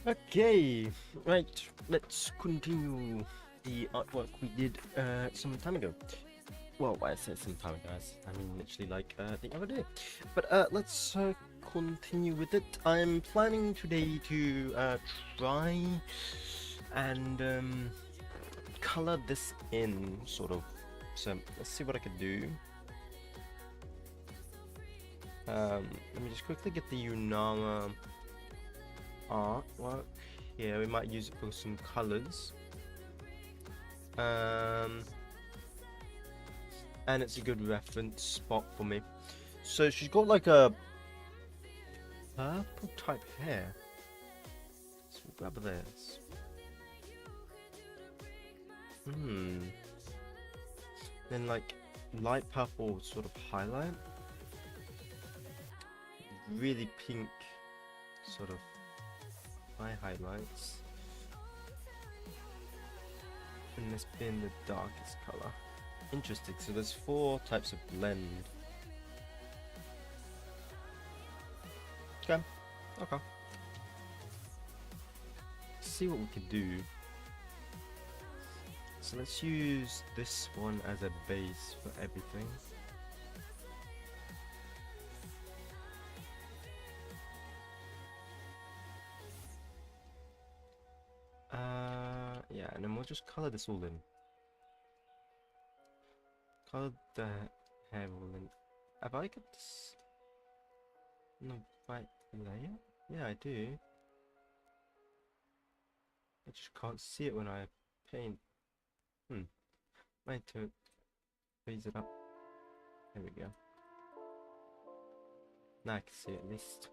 Okay, right, let's continue the artwork we did some time ago. Well, I said some time ago, I mean literally like the other day. But let's continue with it. I'm planning today to try and color this in, sort of. So let's see what I can do. Let me just quickly get the Yunara artwork. Yeah, we might use it for some colors. And it's a good reference spot for me. So she's got like a purple type hair. So we'll grab this. Then like light purple sort of highlight. Really pink sort of eye highlights. And this being the darkest color. Interesting, so there's 4 types of blend. Okay. Let's see what we can do. So let's use this one as a base for everything. Yeah, and then we'll just color this all in. Color the hair all in. Have I got this in the right layer? Yeah, I do. I just can't see it when I paint. Might to raise it up. There we go. Now I can see it at least.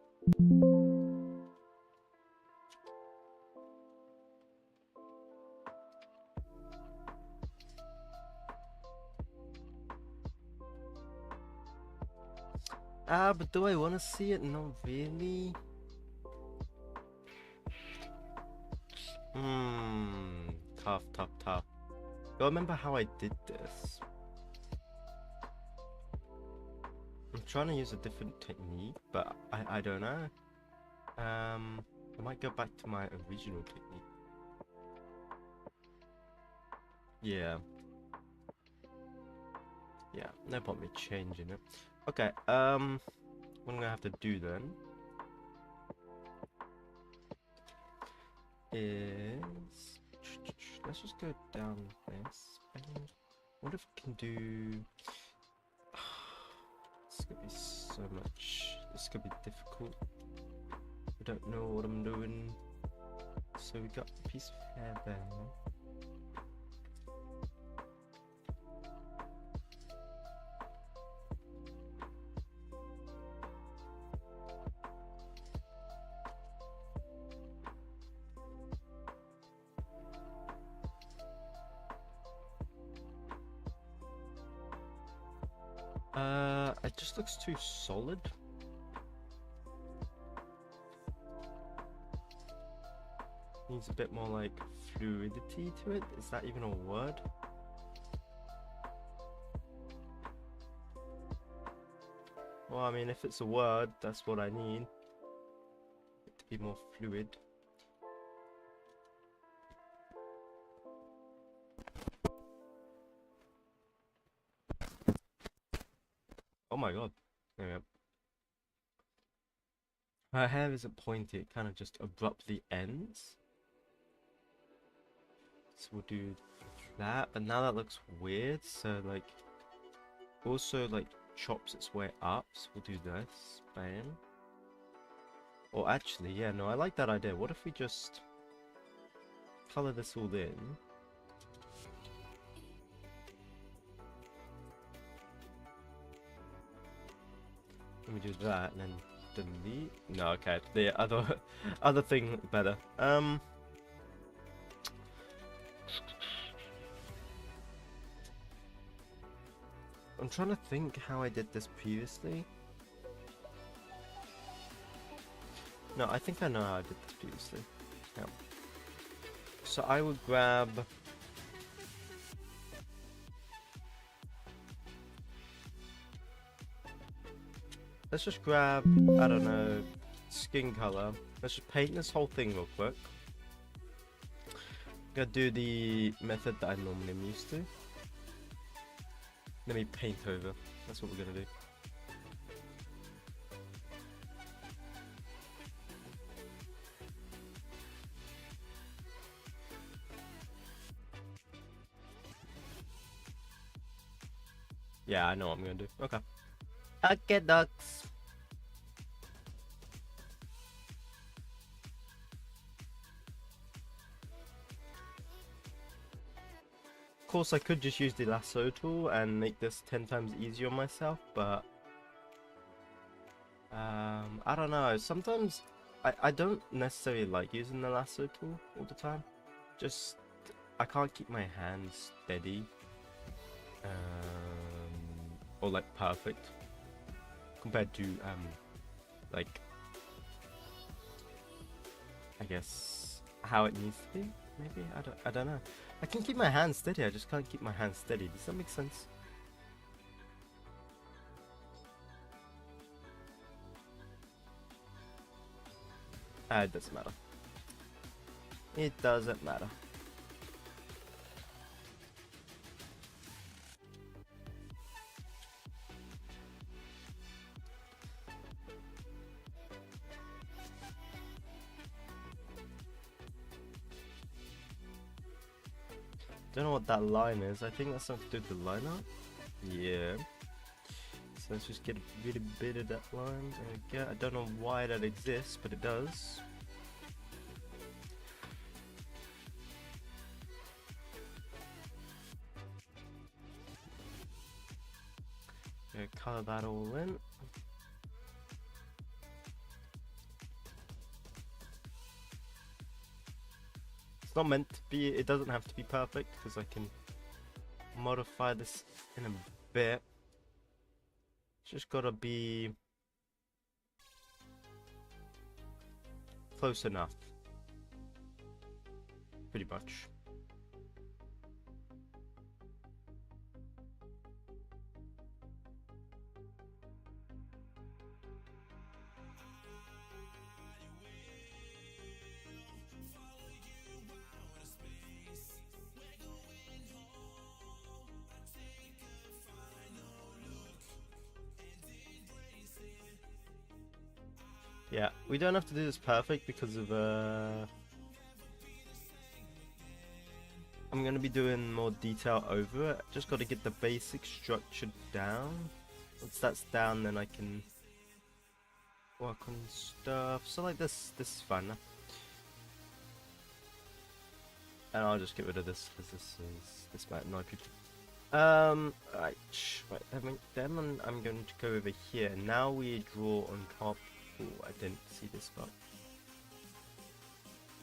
But do I want to see it? Not really. Tough. Do I remember how I did this? I'm trying to use a different technique, but I don't know. I might go back to my original technique. Yeah, no point me changing it. Okay, what I'm gonna have to do then is let's just go down this. What if we can do? This could be so much. This could be difficult. I don't know what I'm doing. So we got a piece of hair there. It just looks too solid. Needs a bit more like fluidity to it. Is that even a word? Well, I mean, if it's a word, that's what I need. It to be more fluid. Oh my god. There we go. Her hair isn't pointy, it kind of just abruptly ends. So we'll do that, but now that looks weird, so like also like chops its way up, so we'll do this, bam. Or actually, yeah, no, I like that idea. What if we just color this all in? Let me do that and then delete. No, okay, the other thing looked better. I'm trying to think how I did this previously. No, I think I know how I did this previously. Yeah. So I would grab let's just grab, I don't know, skin color. Let's just paint this whole thing real quick. I'm gonna do the method that I normally am used to. Let me paint over. That's what we're gonna do. Yeah, I know what I'm gonna do. Okay. Okay, ducks. Of course, I could just use the lasso tool and make this 10 times easier on myself, but I don't know. Sometimes I don't necessarily like using the lasso tool all the time. Just I can't keep my hands steady, or like perfect compared to like I guess how it needs to be. Maybe I don't know. I can keep my hands steady. I just can't keep my hands steady. Does that make sense? It doesn't matter. It doesn't matter. Don't know what that line is. I think that's something to do with the line art. Yeah. So let's just get a really bit of that line. There we go. I don't know why that exists, but it does. Gonna color that all in. It's not meant to be, it doesn't have to be perfect because I can modify this in a bit. It's just gotta be close enough. Pretty much. Yeah, we don't have to do this perfect because of I'm gonna be doing more detail over it. Just gotta get the basic structure down. Once that's down, then I can work on stuff. So like this is fine now. And I'll just get rid of this because this might annoy people. Right, then I'm going to go over here. Now we draw on top. Oh, I didn't see this part.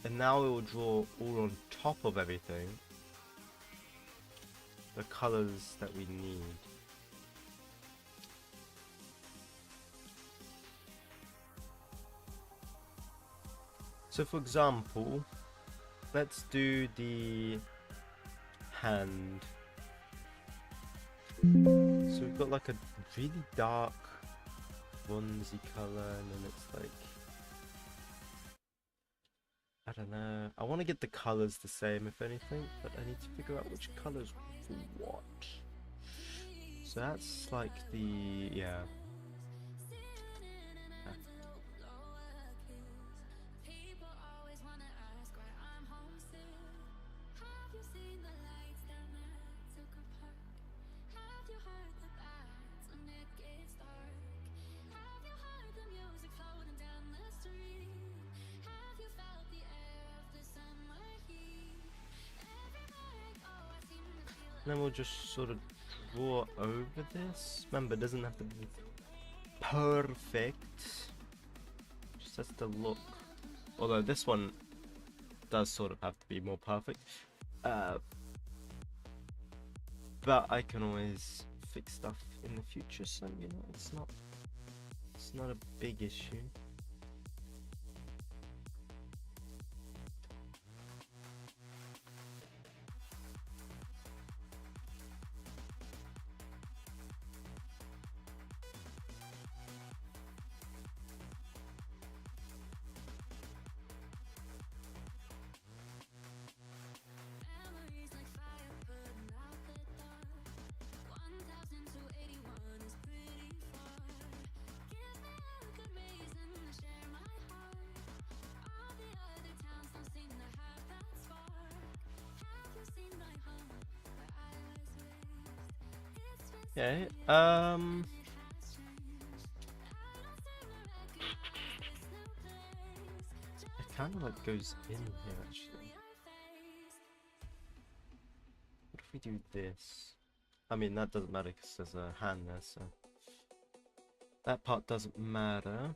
And now we will draw all on top of everything the colors that we need. So for example, let's do the hand. So we've got like a really dark bronzy color, and then it's like, I don't know. I want to get the colors the same if anything, but I need to figure out which colors for what. So that's like the, yeah. Then we'll just sort of draw over this. Remember, it doesn't have to be perfect. Just has to look. Although this one does sort of have to be more perfect. But I can always fix stuff in the future, so you know, it's not a big issue. Okay. It kind of like goes in here actually. What if we do this? I mean, that doesn't matter because there's a hand there, so that part doesn't matter.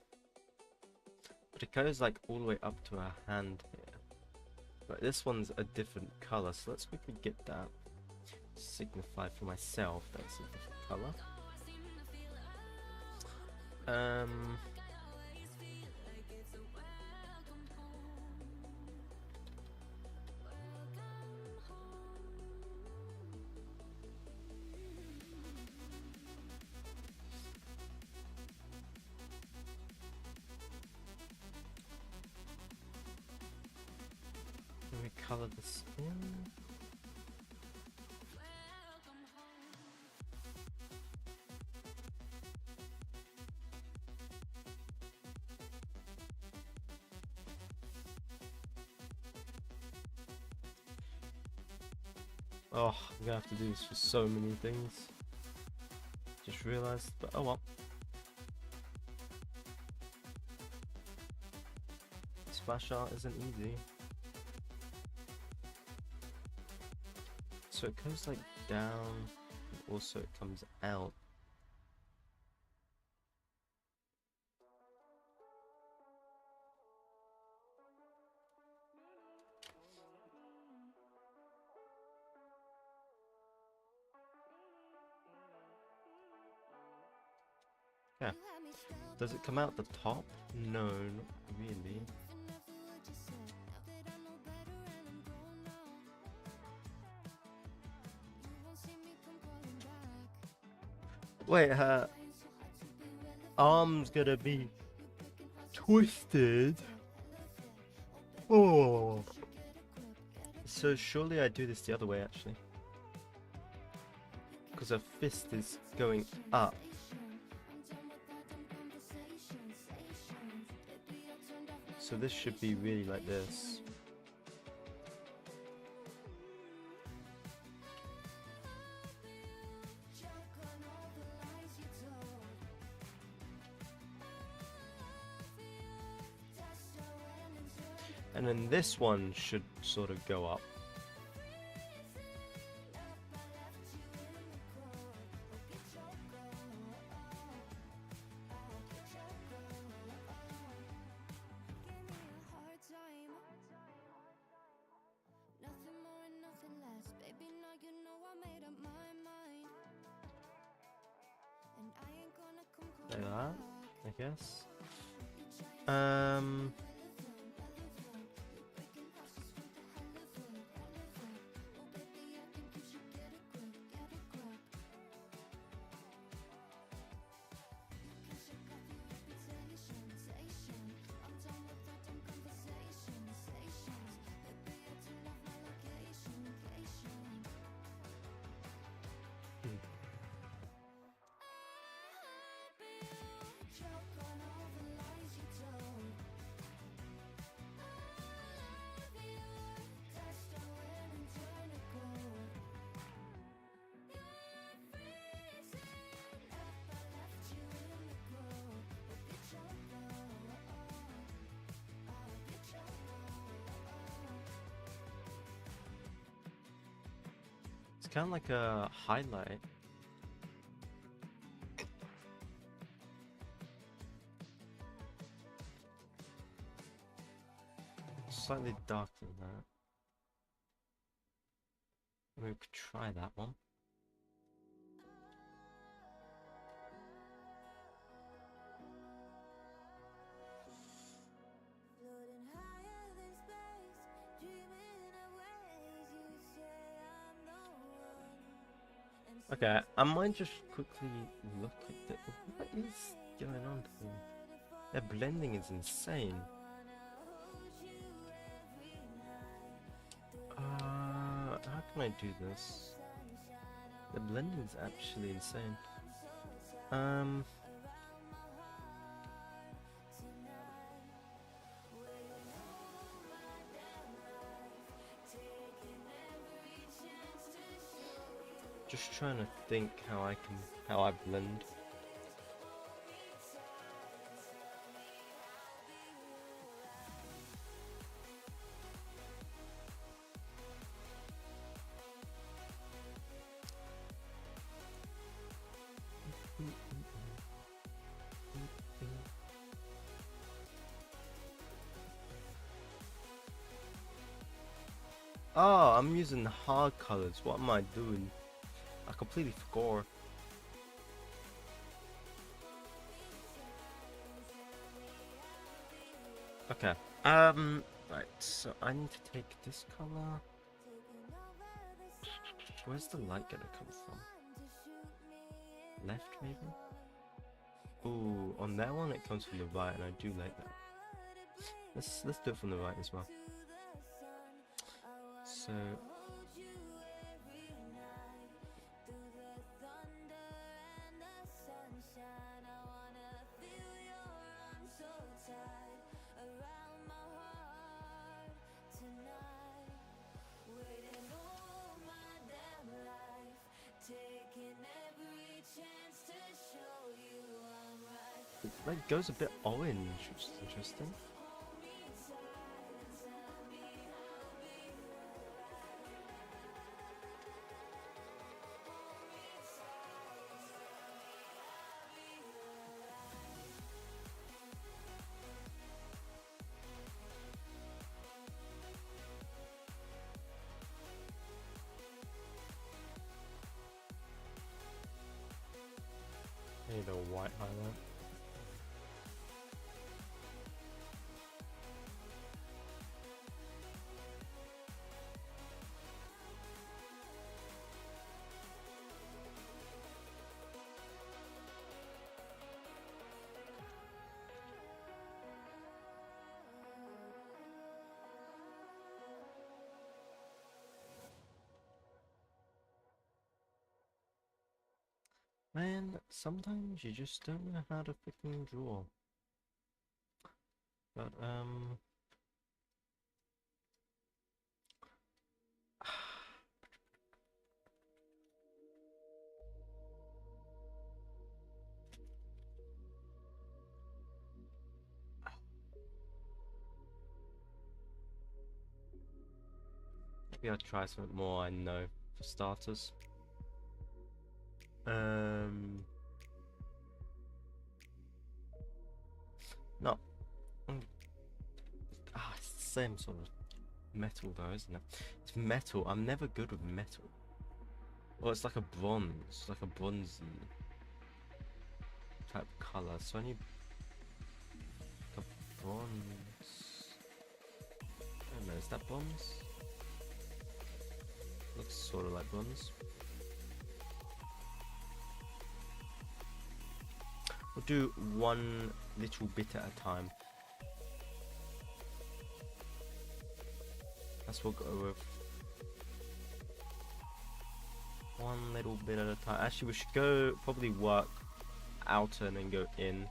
But it goes like all the way up to a hand here. But this one's a different color, so let's quickly get that. Signify for myself that's a different color. Can we color this in? Oh, I'm gonna have to do this for so many things. Just realized, but oh well. Splash art isn't easy. So it goes like down, and also it comes out. Yeah. Does it come out the top? No, not really. Wait, her arm's gonna be twisted. Oh. So surely I do this the other way actually. Because her fist is going up. So this should be really like this. And then this one should sort of go up. Like that, I guess. It's kind of like a highlight. Slightly darker than that. We could try that one. Okay, I might just quickly look at what is going on here. Their blending is insane. How can I do this? The blending is actually insane. Just trying to think how I blend. Oh, I'm using hard colors. What am I doing? I completely forgot. Okay. Right. So I need to take this color. Where's the light gonna come from? Left, maybe? Ooh, on that one it comes from the right, and I do like that. Let's do it from the right as well. So it like goes a bit orange, which is interesting. I need a white highlight. Man, sometimes you just don't know how to freaking draw. But maybe I'll try something more I know for starters. No. It's the same sort of metal though, isn't it? It's metal. I'm never good with metal. Well, it's like a bronze, like a bronzy type color. So I need like a bronze. I don't know, is that bronze? Looks sort of like bronze. We'll do one little bit at a time. That's what we'll go with. One little bit at a time. Actually, we should go probably work outer and then go in.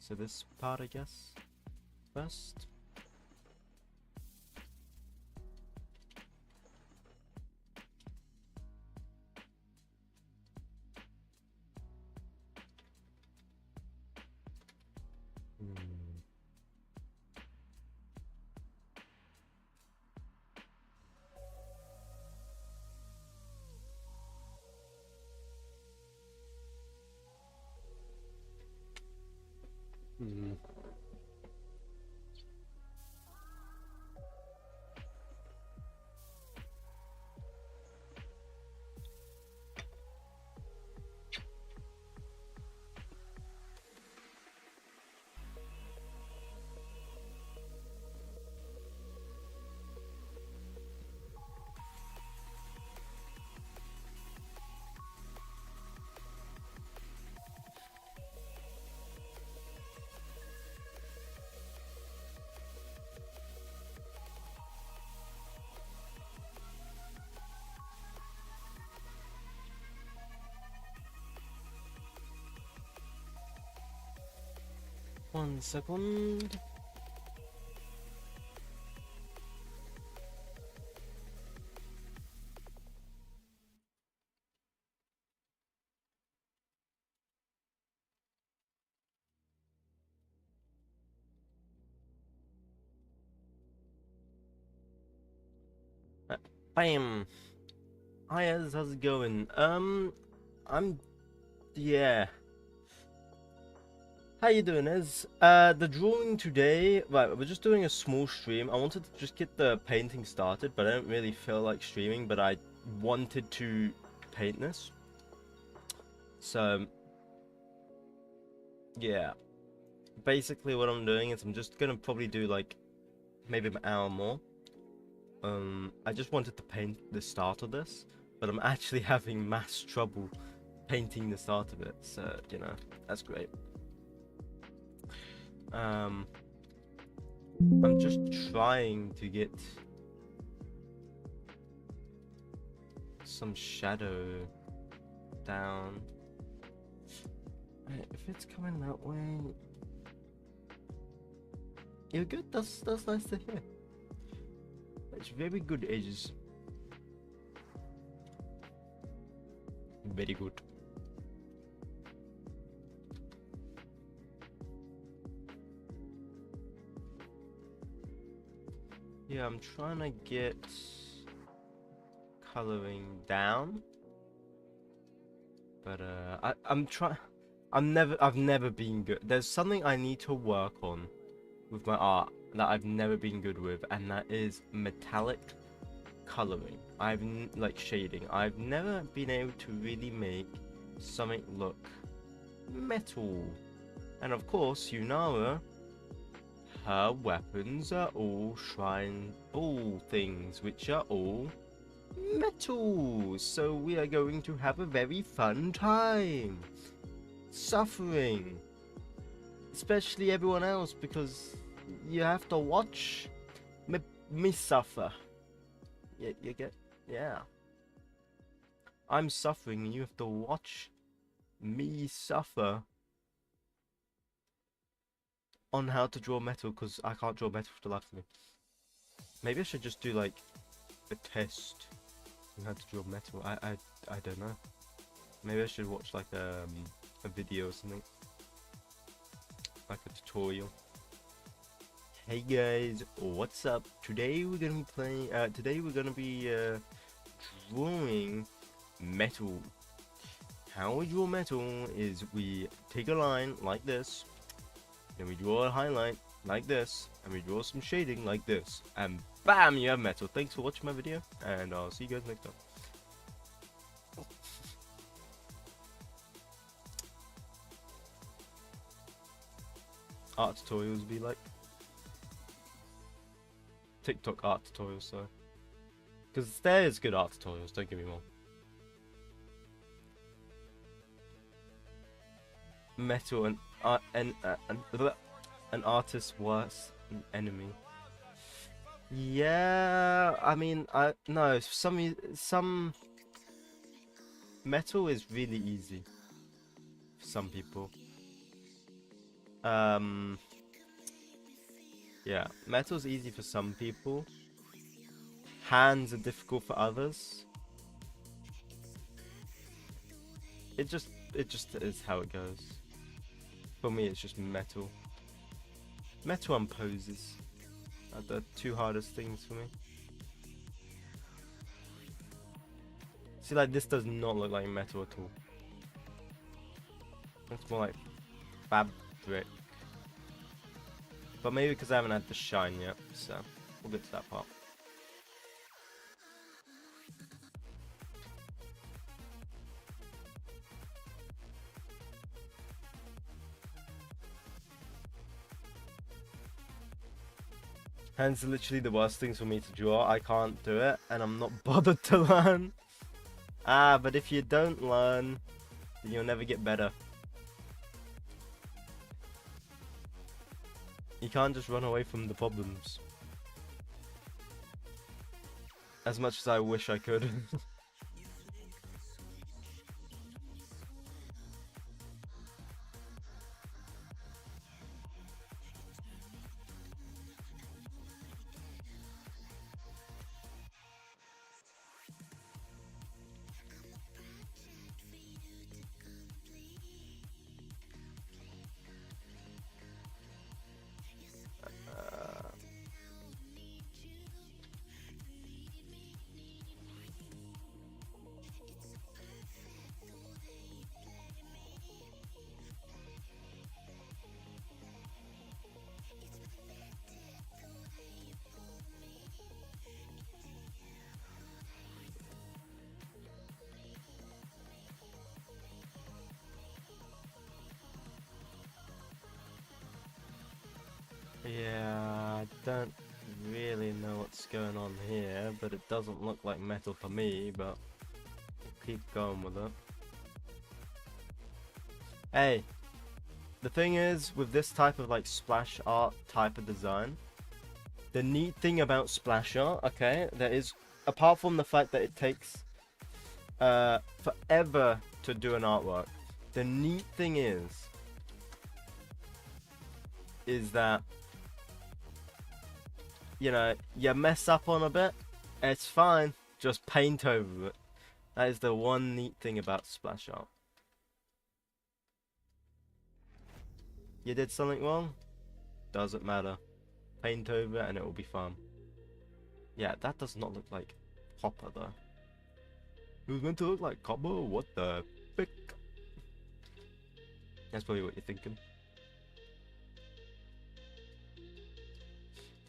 So this part, I guess, first. One second. Bam! Hi, how's it going? Yeah. How you doing, Ez? The drawing today, right, we're just doing a small stream. I wanted to just get the painting started, but I don't really feel like streaming, but I wanted to paint this. So, yeah. Basically what I'm doing is I'm just gonna probably do like maybe an hour more. I just wanted to paint the start of this, but I'm actually having mass trouble painting the start of it, so, you know, that's great. I'm just trying to get some shadow down. If it's coming that way, you're good. That's nice to hear. It's very good, edges. Very good. Yeah, I'm trying to get coloring down, but I've never been good. There's something I need to work on with my art that I've never been good with, and that is metallic coloring. Like shading. I've never been able to really make something look metal. And of course, Yunara, her weapons are all shrine ball things, which are all metal. So we are going to have a very fun time. Suffering. Especially everyone else, because you have to watch me suffer. You get, yeah. I'm suffering and you have to watch me suffer on how to draw metal, because I can't draw metal for the life of me. Maybe I should just do like a test on how to draw metal. I don't know. Maybe I should watch like a video or something, like a tutorial. Hey guys, what's up? Today we're gonna be playing. Today we're gonna be drawing metal. How we draw metal is we take a line like this, then we draw a highlight like this, and we draw some shading like this, and bam, you have metal. Thanks for watching my video, and I'll see you guys next time. Art tutorials be like TikTok art tutorials, so because there's good art tutorials, don't get me wrong. Metal and an artist's worst enemy. Yeah, I mean, no, some metal is really easy for some people. Yeah, metal's easy for some people. Hands are difficult for others. It just is how it goes. For me, it's just metal. Metal and poses are the two hardest things for me. See, like, this does not look like metal at all. It's more like fabric. But maybe because I haven't had the shine yet, so we'll get to that part. Hands are literally the worst things for me to draw. I can't do it, and I'm not bothered to learn. But if you don't learn, then you'll never get better. You can't just run away from the problems. As much as I wish I could. don't really know what's going on here, but it doesn't look like metal for me, but we'll keep going with it. Hey, the thing is, with this type of like splash art type of design, the neat thing about splash art, okay, there is, apart from the fact that it takes forever to do an artwork, the neat thing is that, you know, you mess up on a bit, it's fine, just paint over it. That is the one neat thing about splash art. You did something wrong? Doesn't matter. Paint over it and it will be fine. Yeah, that does not look like copper though. It was meant to look like copper? What the frick? That's probably what you're thinking.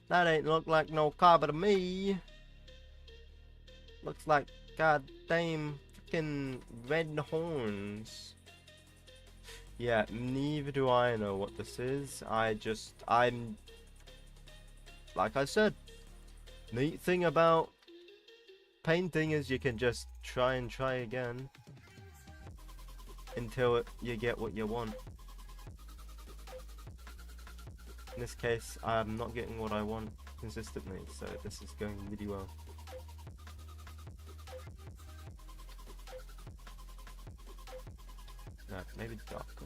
That ain't look like no copper to me. Looks like goddamn freaking red horns. Yeah, neither do I know what this is. I'm like I said, neat thing about painting is you can just try again until you get what you want. In this case, I'm not getting what I want consistently, so this is going really well. No, maybe darker.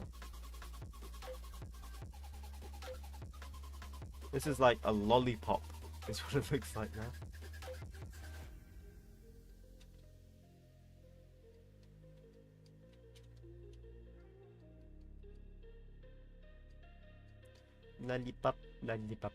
This is like a lollipop, is what it looks like now. Lollipop, lollipop.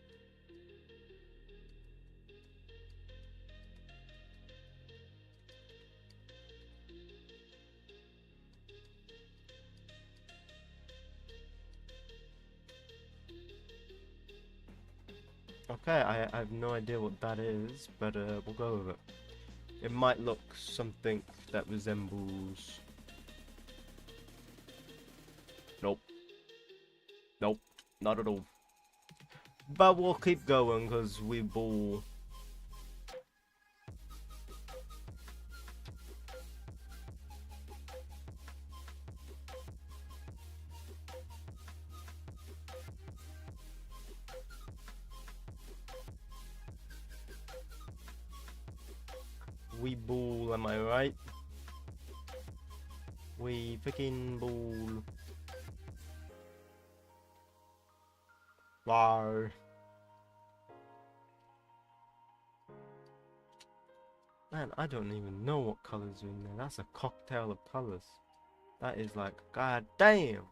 Okay, I have no idea what that is, but we'll go with it. It might look something that resembles... Nope. Nope, not at all. But we'll keep going, because we ball. We ball, am I right? We freaking ball. Rawr. Man, I don't even know what colors are in there. That's a cocktail of colors. That is like, god damn.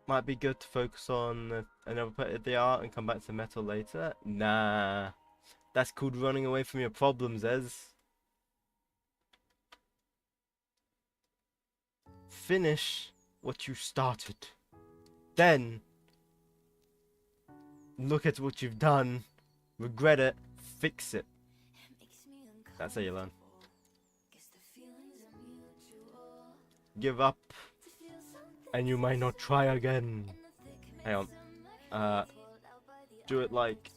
Might be good to focus on another part of the art and come back to metal later. Nah. That's called running away from your problems, Ez. Finish what you started. Then look at what you've done, regret it, fix it. That's how you learn. Give up, and you might not try again. Hang on. Do it like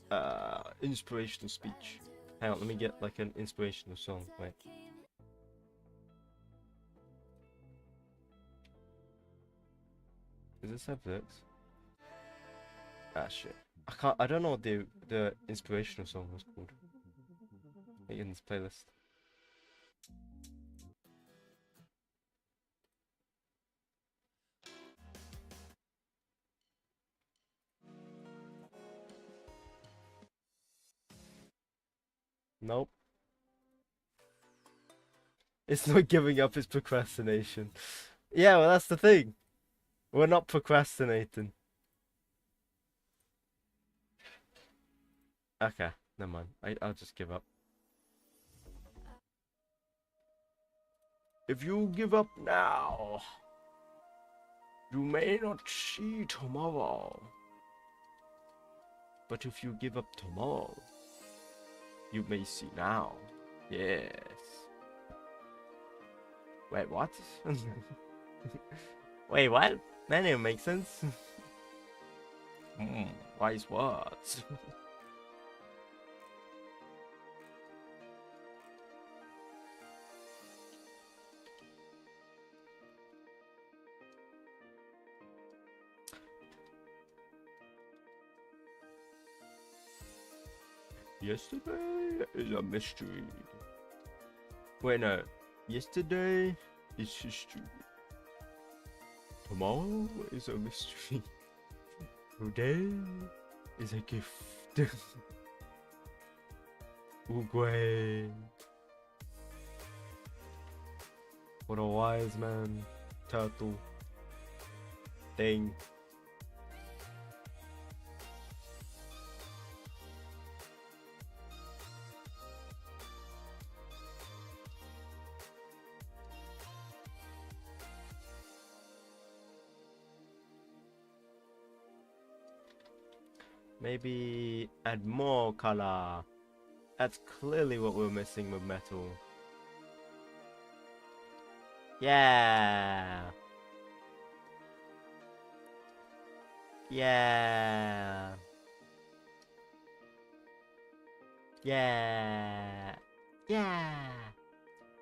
inspirational speech. Hang on, let me get like an inspirational song. Wait. Does this have lyrics? Ah shit. I don't know what the inspirational song was called. In this playlist. Nope. It's not giving up, it's procrastination. Yeah, well that's the thing. We're not procrastinating. Okay, never mind. I'll just give up. If you give up now, you may not see tomorrow. But if you give up tomorrow, you may see now. Yes. Wait, what? Wait, what? That didn't make sense. Wise words. Yesterday is a mystery. Wait, no. Yesterday is history. Tomorrow is a mystery. Today is a gift. 𝐀𝐑𝐓. What a wise man. Turtle. Thing. Maybe add more color. That's clearly what we're missing with metal. Yeah. Yeah. Yeah. Yeah.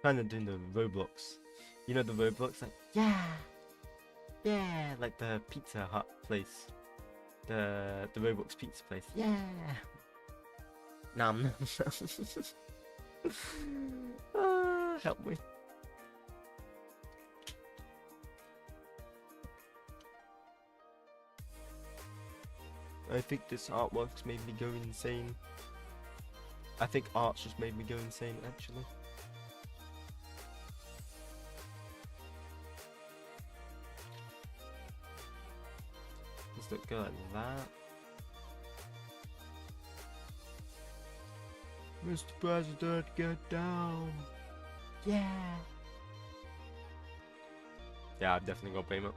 Kind of doing the Roblox. You know the Roblox? Like, yeah. Yeah. Like the Pizza Hut place. The Roblox pizza place. Yeah. Nom. Help me. I think this artwork's made me go insane. I think art's just made me go insane, actually. Let's not go like that. Mr. President, get down. Yeah. Yeah, I've definitely got payment.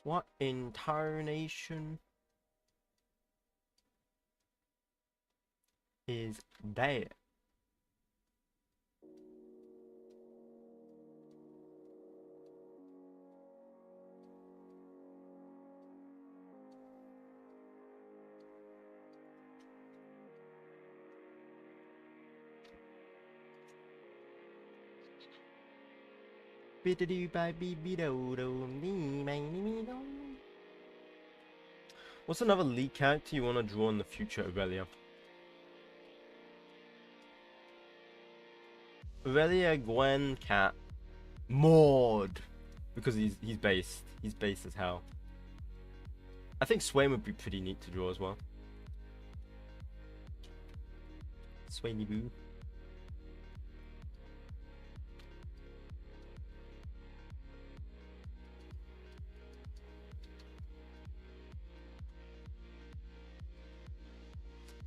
What intonation is that? What's another lead character you want to draw in the future, Aurelia? Aurelia, Gwen, Cat, Maud, because he's based. He's based as hell. I think Swain would be pretty neat to draw as well. Swainy Boo.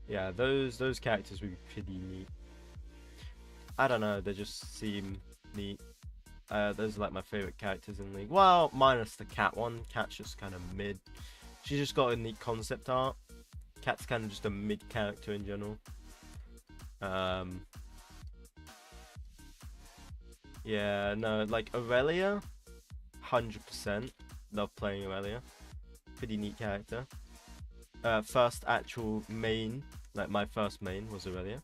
Yeah, those characters would be pretty neat. I don't know, they just seem neat. Those are like my favorite characters in League. Well, minus the Cat one. Cat's just kind of mid. She's just got a neat concept art. Cat's kind of just a mid character in general. Yeah, no, like Aurelia, 100%. Love playing Aurelia. Pretty neat character. First actual main, like my first main was Aurelia.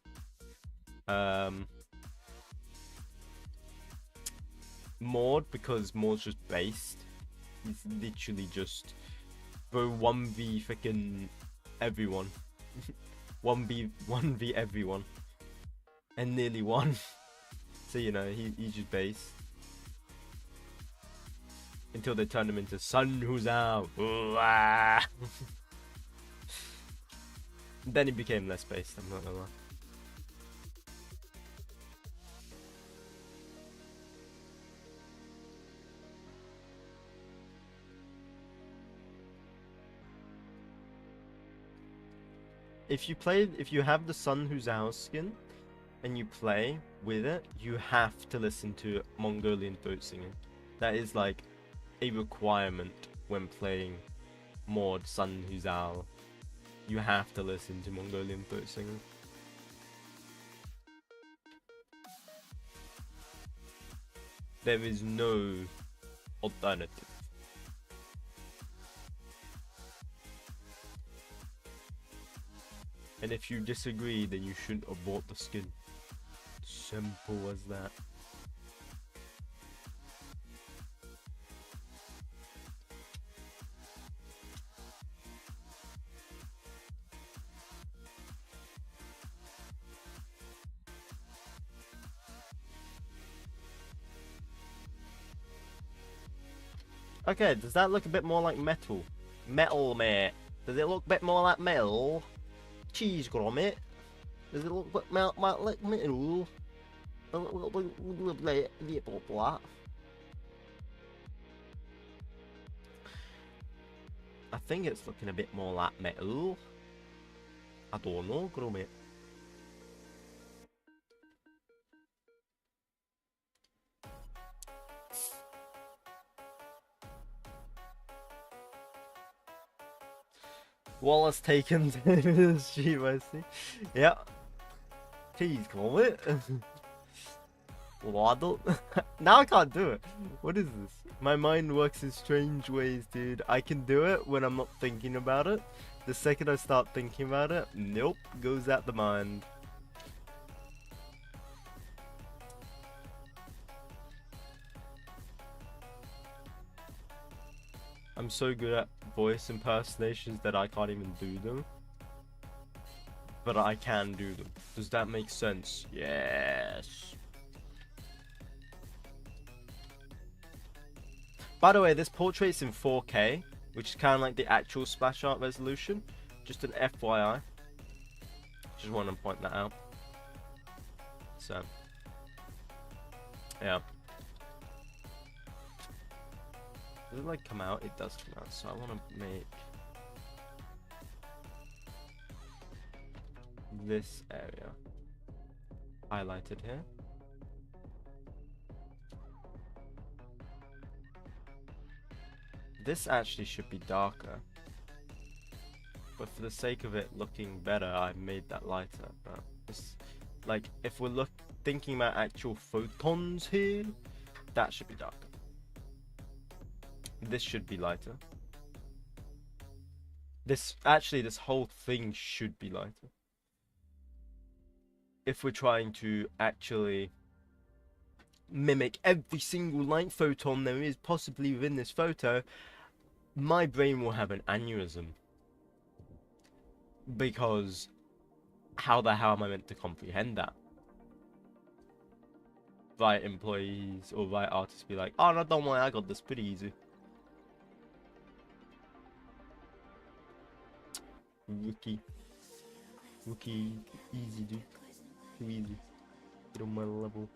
Maud, because Maud's just based. He's literally just bro 1v freaking everyone. 1v everyone. And nearly won. So you know, he's just based. Until they turned him into Sun Who's Out. Then he became less based, I'm not gonna lie. If you have the Sun Who's Out skin and you play with it, you have to listen to Mongolian throat singing. That is like a requirement when playing Maud Sun Huzal. You have to listen to Mongolian throat singers. There is no alternative. And if you disagree, then you shouldn't have bought the skin. Simple as that. Okay, does that look a bit more like metal? Metal, mate. Does it look a bit more like metal? Cheese grommet. Does it look a bit more like metal? I think it's looking a bit more like metal. I don't know, grommet. Wallace taken to street, I see. Yeah. Cheese grommet. Waddle. Now I can't do it. What is this? My mind works in strange ways, dude. I can do it when I'm not thinking about it. The second I start thinking about it, nope, goes out the mind. I'm so good at voice impersonations that I can't even do them. But I can do them. Does that make sense? Yes. By the way, this portrait's in 4K, which is kind of like the actual splash art resolution. Just an FYI. Just want to point that out. So, yeah. Does it like come out? It does come out. So I want to make this area highlighted here. This actually should be darker, but for the sake of it looking better, I made that lighter. But it's like, if we're thinking about actual photons here, that should be darker. This should be lighter. This whole thing should be lighter. If we're trying to actually mimic every single light photon there is possibly within this photo, my brain will have an aneurysm. Because how the hell am I meant to comprehend that? Right employees or right artists be like, oh no, don't worry, I got this pretty easy. Rookie, easy dude, too easy, get on my level.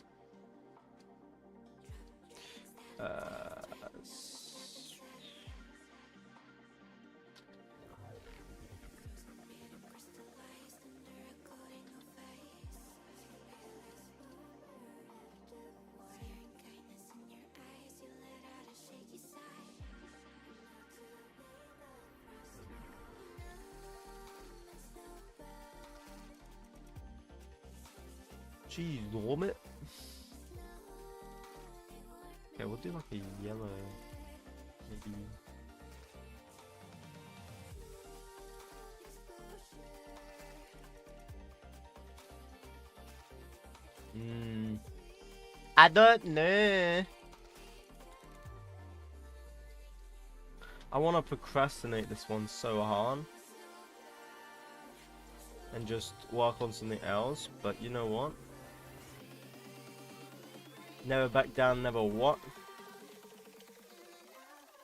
Jeez, warm it. Okay, we'll do like a yellow, maybe. I don't know. I want to procrastinate this one so hard and just work on something else, but you know what? Never back down, never what?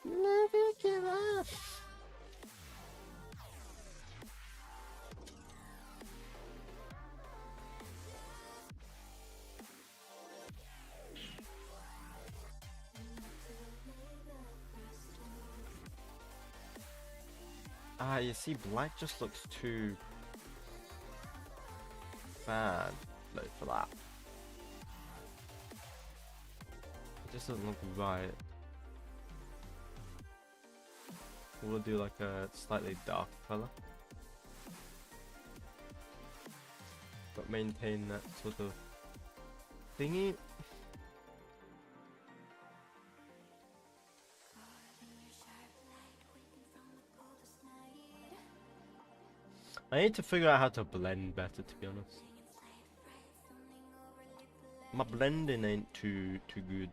Never give up. Ah, you see, black just looks too bad for that. It just doesn't look right. We'll do like a slightly dark color, but maintain that sort of thingy. I need to figure out how to blend better, to be honest. My blending ain't too good.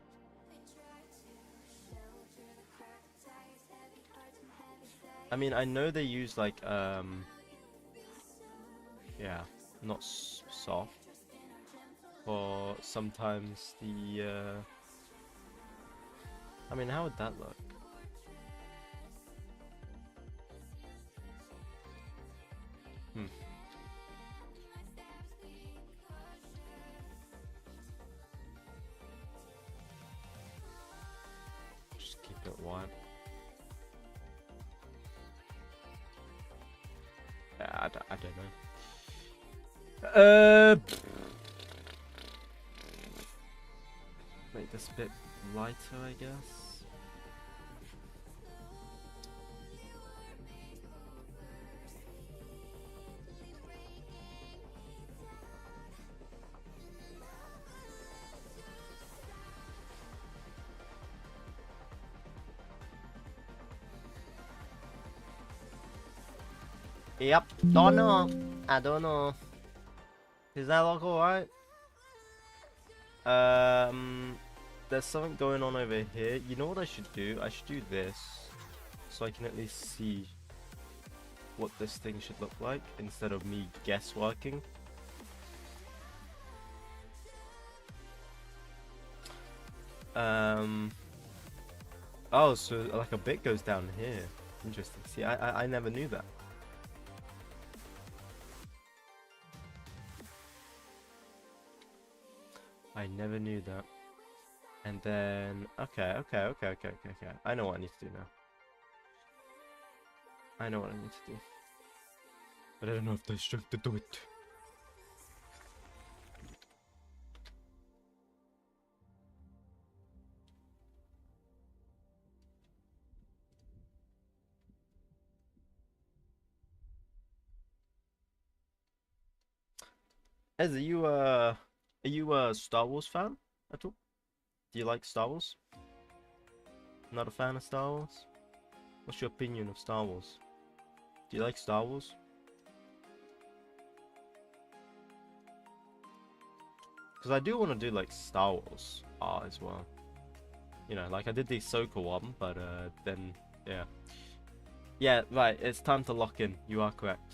I mean, I know they use like yeah, not soft, or sometimes the I mean, how would that look? Just keep it wide. I don't know. Make this a bit lighter, I guess. Yep, don't know. I don't know. Does that look alright? There's something going on over here. You know what I should do? I should do this, so I can at least see what this thing should look like, instead of me guessworking. Oh, so like a bit goes down here. Interesting. See, I never knew that. I never knew that. And then, okay. I know what I need to do now. I know what I need to do. But I don't know if there's strength to do it. Ez, are you a Star Wars fan at all? Do you like Star Wars? Not a fan of Star Wars? What's your opinion of Star Wars? Do you like Star Wars? Because I do want to do like Star Wars art as well. You know, like I did the Ahsoka one, but then, yeah. Yeah, right, it's time to lock in. You are correct.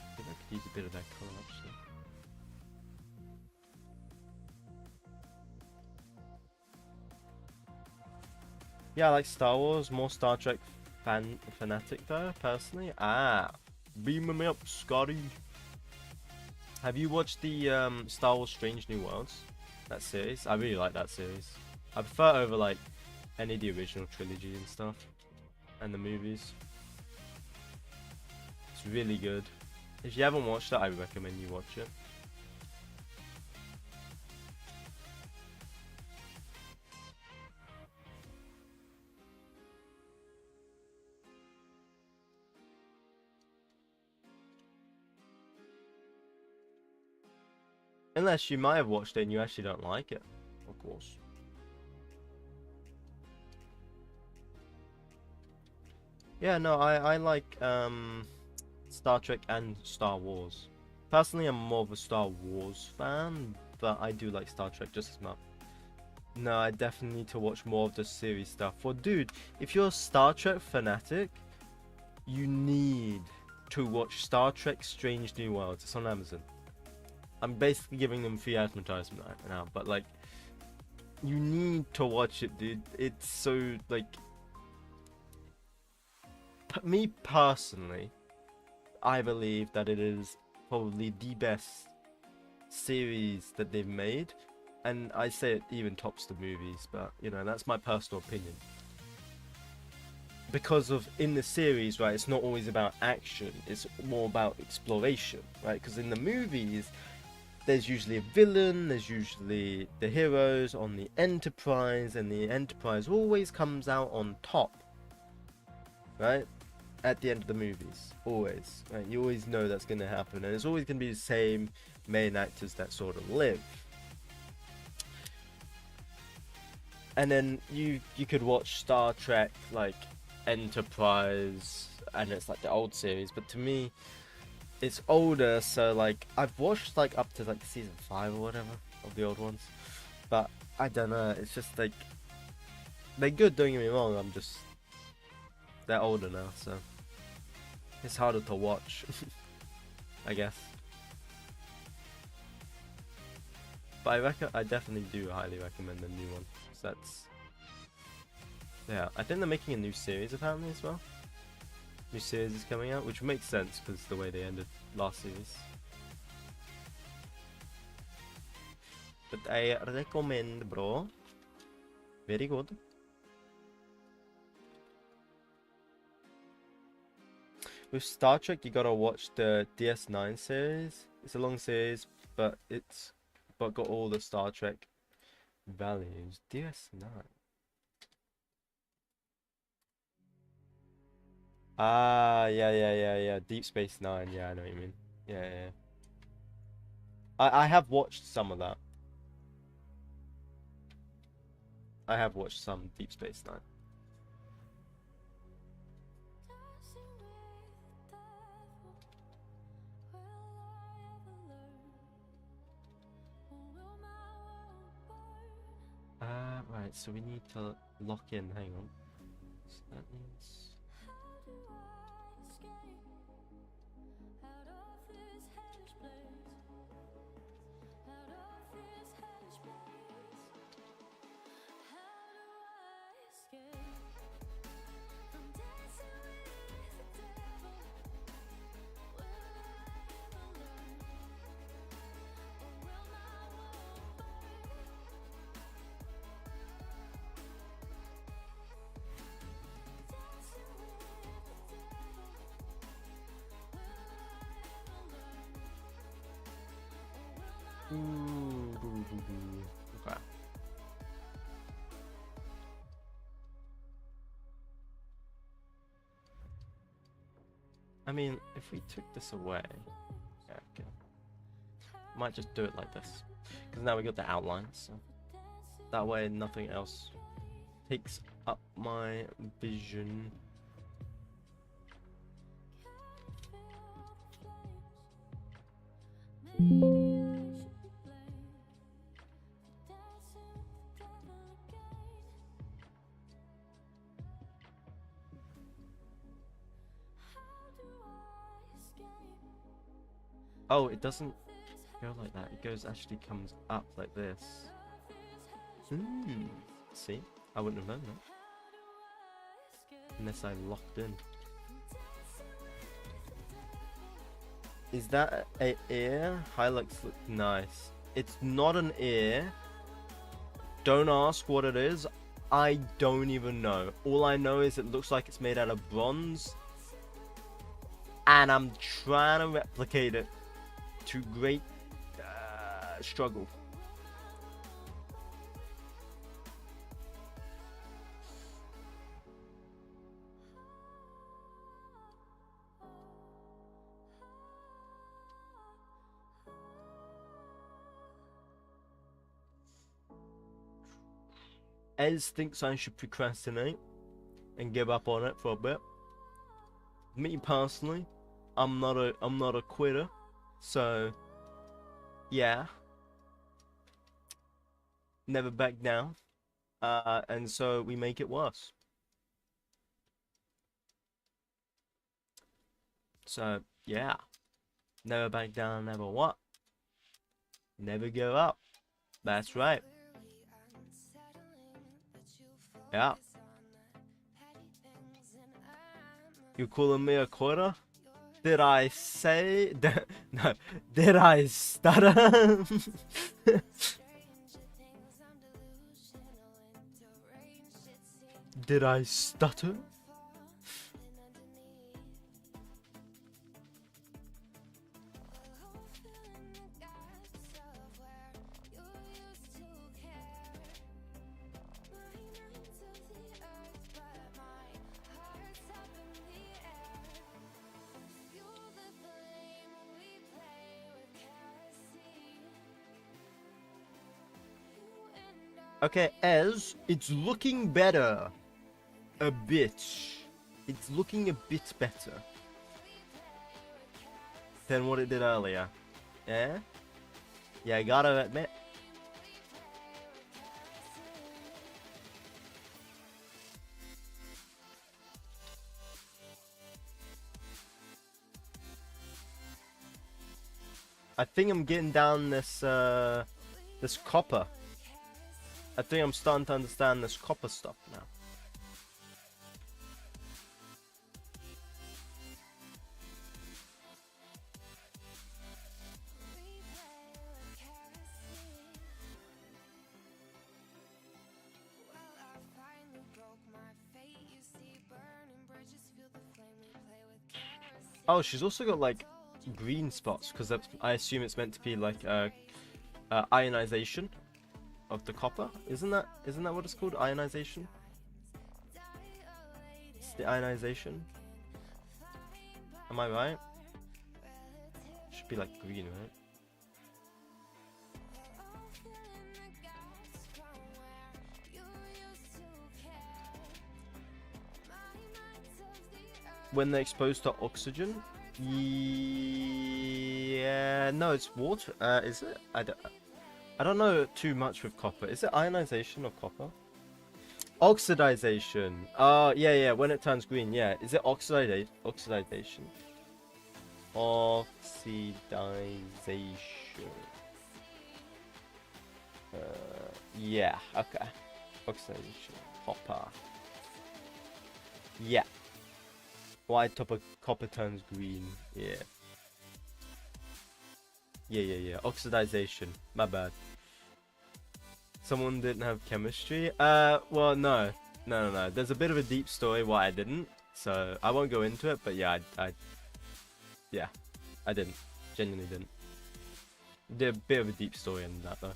I think I could use a bit of that color actually. Yeah, I like Star Wars, more Star Trek fanatic though, personally. Beam me up, Scotty. Have you watched the Star Wars Strange New Worlds? That series? I really like that series. I prefer it over like any of the original trilogy and stuff. And the movies. It's really good. If you haven't watched it, I recommend you watch it. Unless you might have watched it and you actually don't like it, of course. Yeah, no, I like Star Trek and Star Wars. Personally, I'm more of a Star Wars fan, but I do like Star Trek just as much. No, I definitely need to watch more of the series stuff. Well, dude, if you're a Star Trek fanatic, you need to watch Star Trek Strange New Worlds. It's on Amazon. I'm basically giving them free advertisement right now, but like, you need to watch it, dude. It's so like, me personally, I believe that it is probably the best series that they've made, and I say it even tops the movies, but you know, that's my personal opinion. because of in the series, right, it's not always about action, it's more about exploration, right? Because in the movies there's usually a villain, there's usually the heroes on the Enterprise, and the Enterprise always comes out on top, right, at the end of the movies, always, right? You always know that's going to happen, and it's always going to be the same main actors that sort of live. And then you could watch Star Trek like Enterprise, and it's like the old series, but to me it's older, so like I've watched like up to like season 5 or whatever of the old ones, but I don't know, it's just like they're good, don't get me wrong, they're older now, so it's harder to watch. I guess. But I definitely do highly recommend the new one. So that's, yeah, I think they're making a new series apparently as well. New series is coming out, which makes sense because the way they ended last series. But I recommend, bro. Very good. With Star Trek, you gotta watch the DS9 series. It's a long series, but got all the Star Trek values. DS9. Ah, yeah. Deep Space Nine. Yeah, I know what you mean. Yeah. I have watched some of that. I have watched some Deep Space Nine. Right, so we need to lock in, hang on. So that means... Okay. I mean, if we took this away, yeah, okay. Might just do it like this, because now we got the outline, so that way nothing else takes up my vision. Oh, it doesn't go like that. It actually comes up like this. See? I wouldn't have known that. Unless I locked in. Is that an ear? Hilux looks nice. It's not an ear. Don't ask what it is. I don't even know. All I know is it looks like it's made out of bronze. And I'm trying to replicate it to great struggle. Ez thinks I should procrastinate and give up on it for a bit. Me personally, I'm not a quitter, so yeah, never back down, and so we make it worse. So yeah, never back down, never what? Never give up. That's right. Yeah. You calling me a quitter? Did I say that? No. Did I stutter? Did I stutter? Okay, Ez, it's looking better. A bit. It's looking a bit better than what it did earlier. Yeah? Yeah, I gotta admit. I think I'm getting down this this copper. I think I'm starting to understand this copper stuff now. Oh, she's also got like green spots because I assume it's meant to be like ionization of the copper. Isn't that what it's called? Ionization. It's the ionization. Am I right? Should be like green, right? When they're exposed to oxygen? Yeah, no, it's water. Is it? I don't know too much with copper. Is it ionization of copper? Oxidization. Oh, yeah, when it turns green, yeah. Is it oxidization? Oxidization. Yeah, okay. Oxidation. Copper. Yeah. White top of copper turns green. Yeah. Yeah. Oxidization. My bad. Someone didn't have chemistry? Well, no. There's a bit of a deep story why I didn't. So, I won't go into it, but yeah, yeah. I didn't. Genuinely didn't. Did a bit of a deep story in that, though.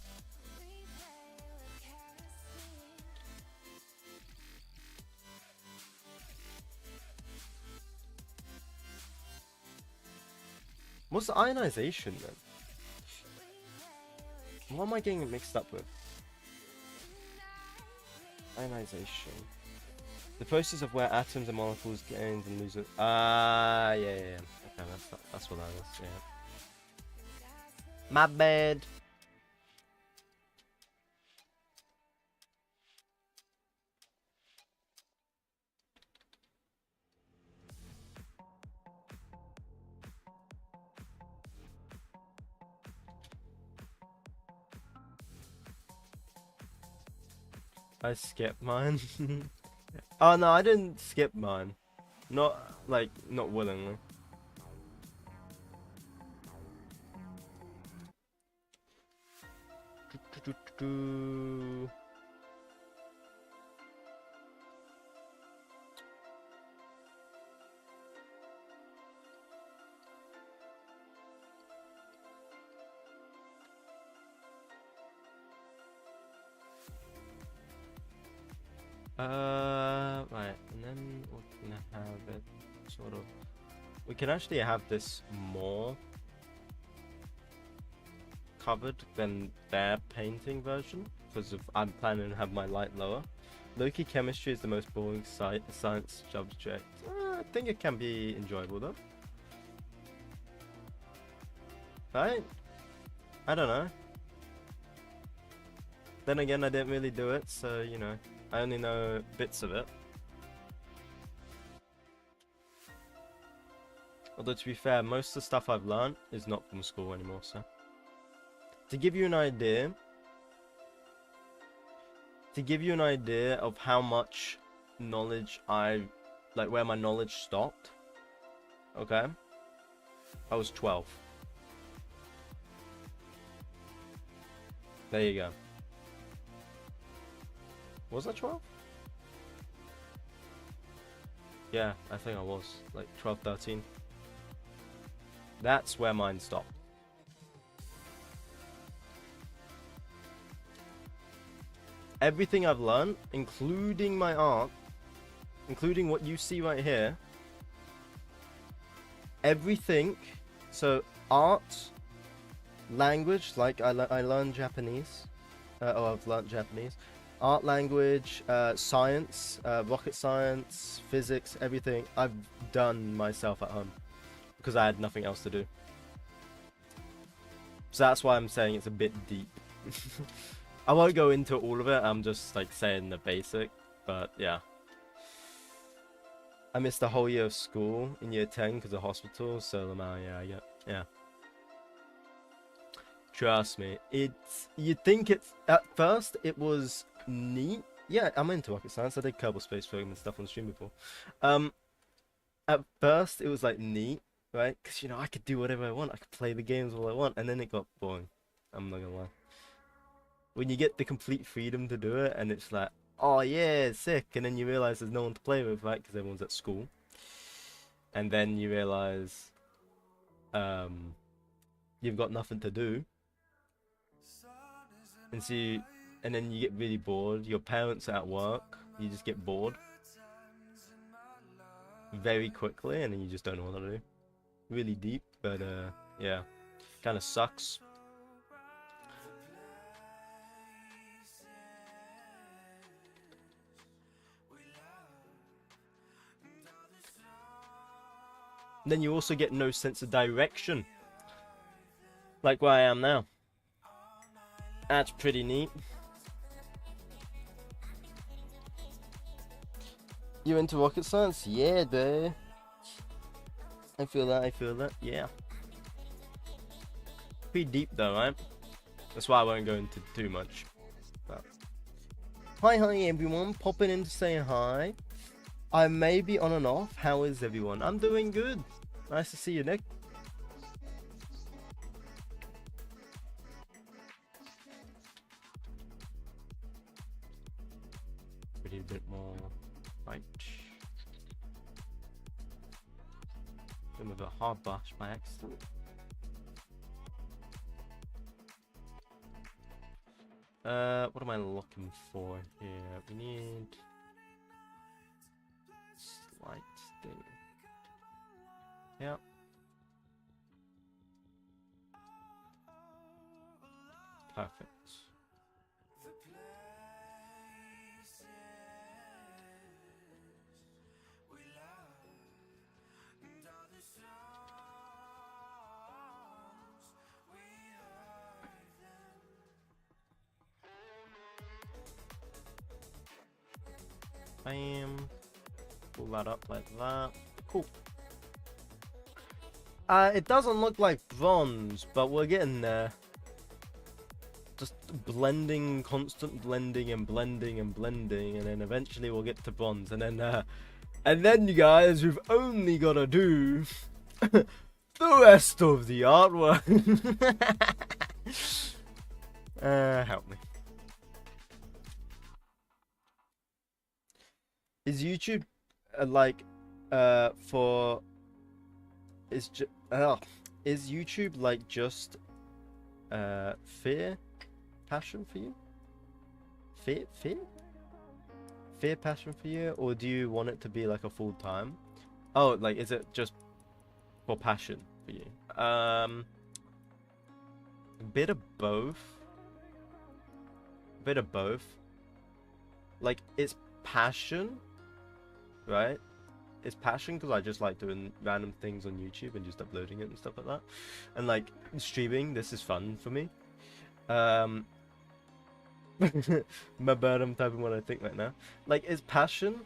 What's the ionization then? What am I getting it mixed up with? Ionization. The process of where atoms and molecules gain and lose it. Yeah. Okay, that's what that is. Yeah. My bad. I skipped mine. Oh no, I didn't skip mine. Not willingly. Right, and then we're gonna have it sort of. We can actually have this more covered than their painting version because I'm planning to have my light lower. Low-key chemistry is the most boring science subject. I think it can be enjoyable though. Right? I don't know. Then again, I didn't really do it, so you know, I only know bits of it. Although to be fair, most of the stuff I've learned is not from school anymore, so. To give you an idea of how much knowledge where my knowledge stopped, okay? I was 12. There you go. Was I 12? Yeah, I think I was. Like 12, 13. That's where mine stopped. Everything I've learned, including my art, including what you see right here, everything, so art, language, like I learned Japanese, I've learned Japanese, art, language, science, rocket science, physics, everything I've done myself at home because I had nothing else to do. So that's why I'm saying it's a bit deep. I won't go into all of it. I'm just like saying the basic, but yeah. I missed the whole year of school in year 10 because of hospital. So yeah. Trust me, you'd think it's at first it was neat. Yeah, I'm into rocket science. I did Kerbal Space Program and stuff on stream before. At first it was like neat, right? Because you know I could do whatever I want. I could play the games all I want, and then it got boring. I'm not gonna lie. When you get the complete freedom to do it, and it's like, oh yeah, sick, and then you realize there's no one to play with, right? Because everyone's at school, and then you realize, you've got nothing to do. And so and then you get really bored. Your parents are at work. You just get bored very quickly, and then you just don't know what to do. Really deep, but yeah, kind of sucks. Then you also get no sense of direction, like where I am now. That's pretty neat. You into rocket science? Yeah, dude. I feel that, yeah. Pretty deep though, right? That's why I won't go into too much. But... Hi everyone, popping in to say hi. I may be on and off. How is everyone? I'm doing good. Nice to see you, Nick. Pretty a bit more right. Some of a hard bash by accident. What am I looking for here? We need slight thing. Yeah. Perfect. Bam. Pull that up like that. Cool. It doesn't look like bronze, but we're getting there. Just blending, constant blending and blending and blending, and then eventually we'll get to bronze, and then you guys, we've only gotta do the rest of the artwork. Help me. Is YouTube is YouTube like just fear passion for you? Fear passion for you, or do you want it to be like a full time? Oh, like is it just for passion for you? A bit of both. Like it's passion, right? It's passion because I just like doing random things on YouTube and just uploading it and stuff like that, and like streaming. This is fun for me. My bad, I'm typing what I think right now. Like it's passion,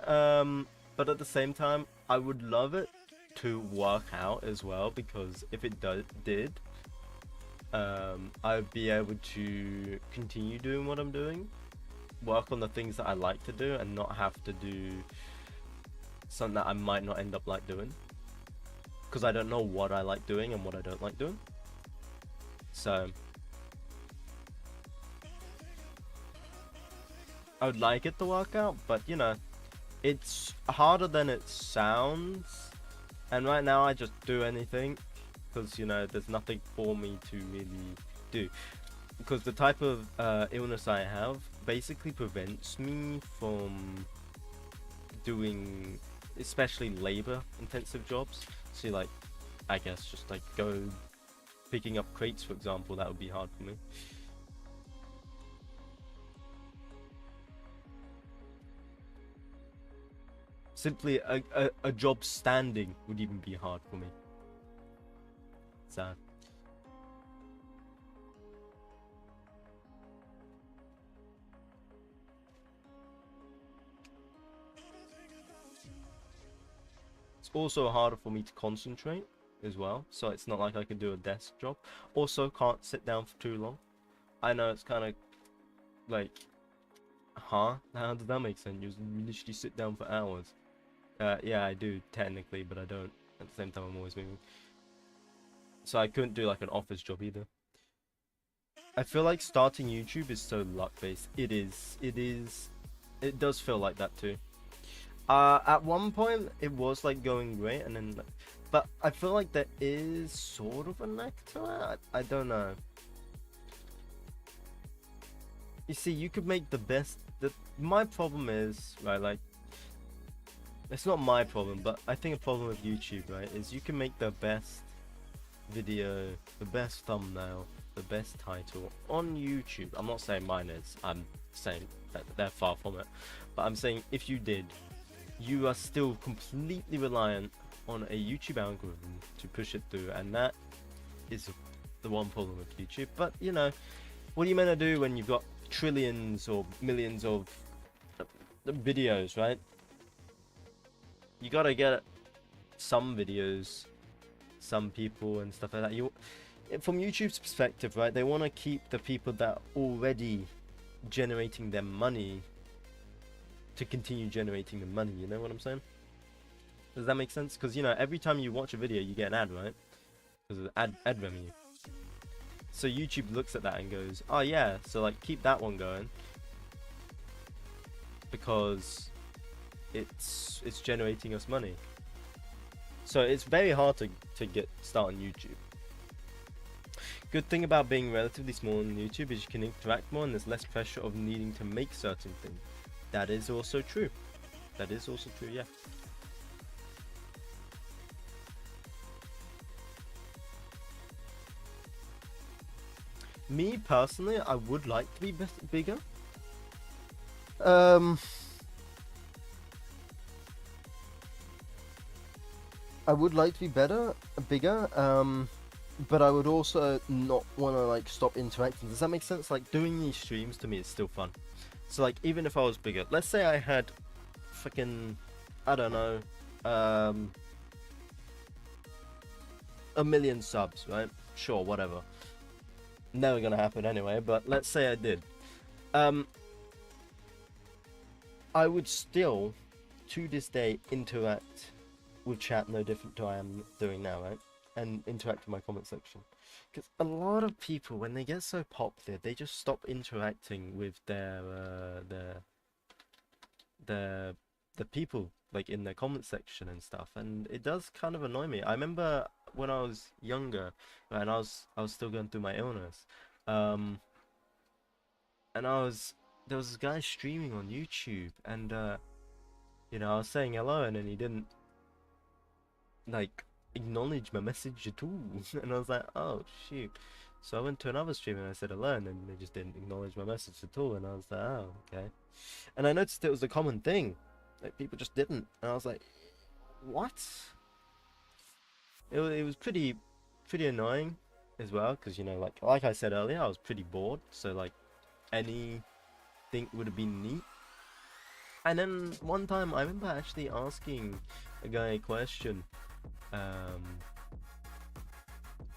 but at the same time I would love it to work out as well, because if it did, I'd be able to continue doing what I'm doing, work on the things that I like to do, and not have to do something that I might not end up like doing, because I don't know what I like doing and what I don't like doing. So I would like it to work out, but you know, it's harder than it sounds. And right now I just do anything because, you know, there's nothing for me to really do, because the type of illness I have basically prevents me from doing especially labor intensive jobs. So like, I guess just like picking up crates, for example, that would be hard for me. Simply a job standing would even be hard for me. Sad. It's also harder for me to concentrate as well, so it's not like I can do a desk job. Also, can't sit down for too long. I know it's kind of like, huh? How does that make sense? You literally sit down for hours. Yeah, I do technically, but I don't. At the same time, I'm always moving. So I couldn't do like an office job either. I feel like starting YouTube is so luck-based. It is. It is. It does feel like that too. At one point it was like going great, and then, but I feel like there is sort of a knack to it. I don't know. You see, you could make the best. My problem is, right, like, it's not my problem, but I think a problem with YouTube, right, is you can make the best video, the best thumbnail, the best title on YouTube. I'm not saying mine is. I'm saying that they're far from it. But I'm saying if you did, you are still completely reliant on a YouTube algorithm to push it through, and that is the one problem with YouTube. But you know, what are you meant to do when you've got trillions or millions of videos, right? You gotta get some videos, some people and stuff like that. You, from YouTube's perspective, right, they want to keep the people that are already generating their money to continue generating the money. You know what I'm saying? Does that make sense? Because you know, every time you watch a video you get an ad, right? Because of ad revenue. So YouTube looks at that and goes, oh yeah, so like keep that one going, because it's generating us money. So it's very hard to get start on YouTube. Good thing about being relatively small on YouTube is you can interact more and there's less pressure of needing to make certain things. That is also true. That is also true, yeah. Me personally, I would like to be bigger. I would like to be bigger. But I would also not want to like stop interacting. Does that make sense? Like doing these streams to me is still fun. So like even if I was bigger, let's say I had fucking, I don't know, 1 million subs, right? Sure, whatever. Never gonna happen anyway, but let's say I did. I would still, to this day, interact with chat no different to I am doing now, right? And interact with my comment section. Because a lot of people, when they get so popular, they just stop interacting with the people like in their comment section and stuff, and it does kind of annoy me. I remember when I was younger, right, and I was still going through my illness, and there was this guy streaming on YouTube, and you know, I was saying hello, and then he didn't like acknowledge my message at all. And I was like, oh shoot. So I went to another stream and I said hello, and then they just didn't acknowledge my message at all, and I was like, oh, okay. And I noticed it was a common thing, like people just didn't, and I was like, what? It was pretty annoying as well, because you know, like I said earlier, I was pretty bored, so like anything would have been neat. And then one time I remember actually asking a guy a question,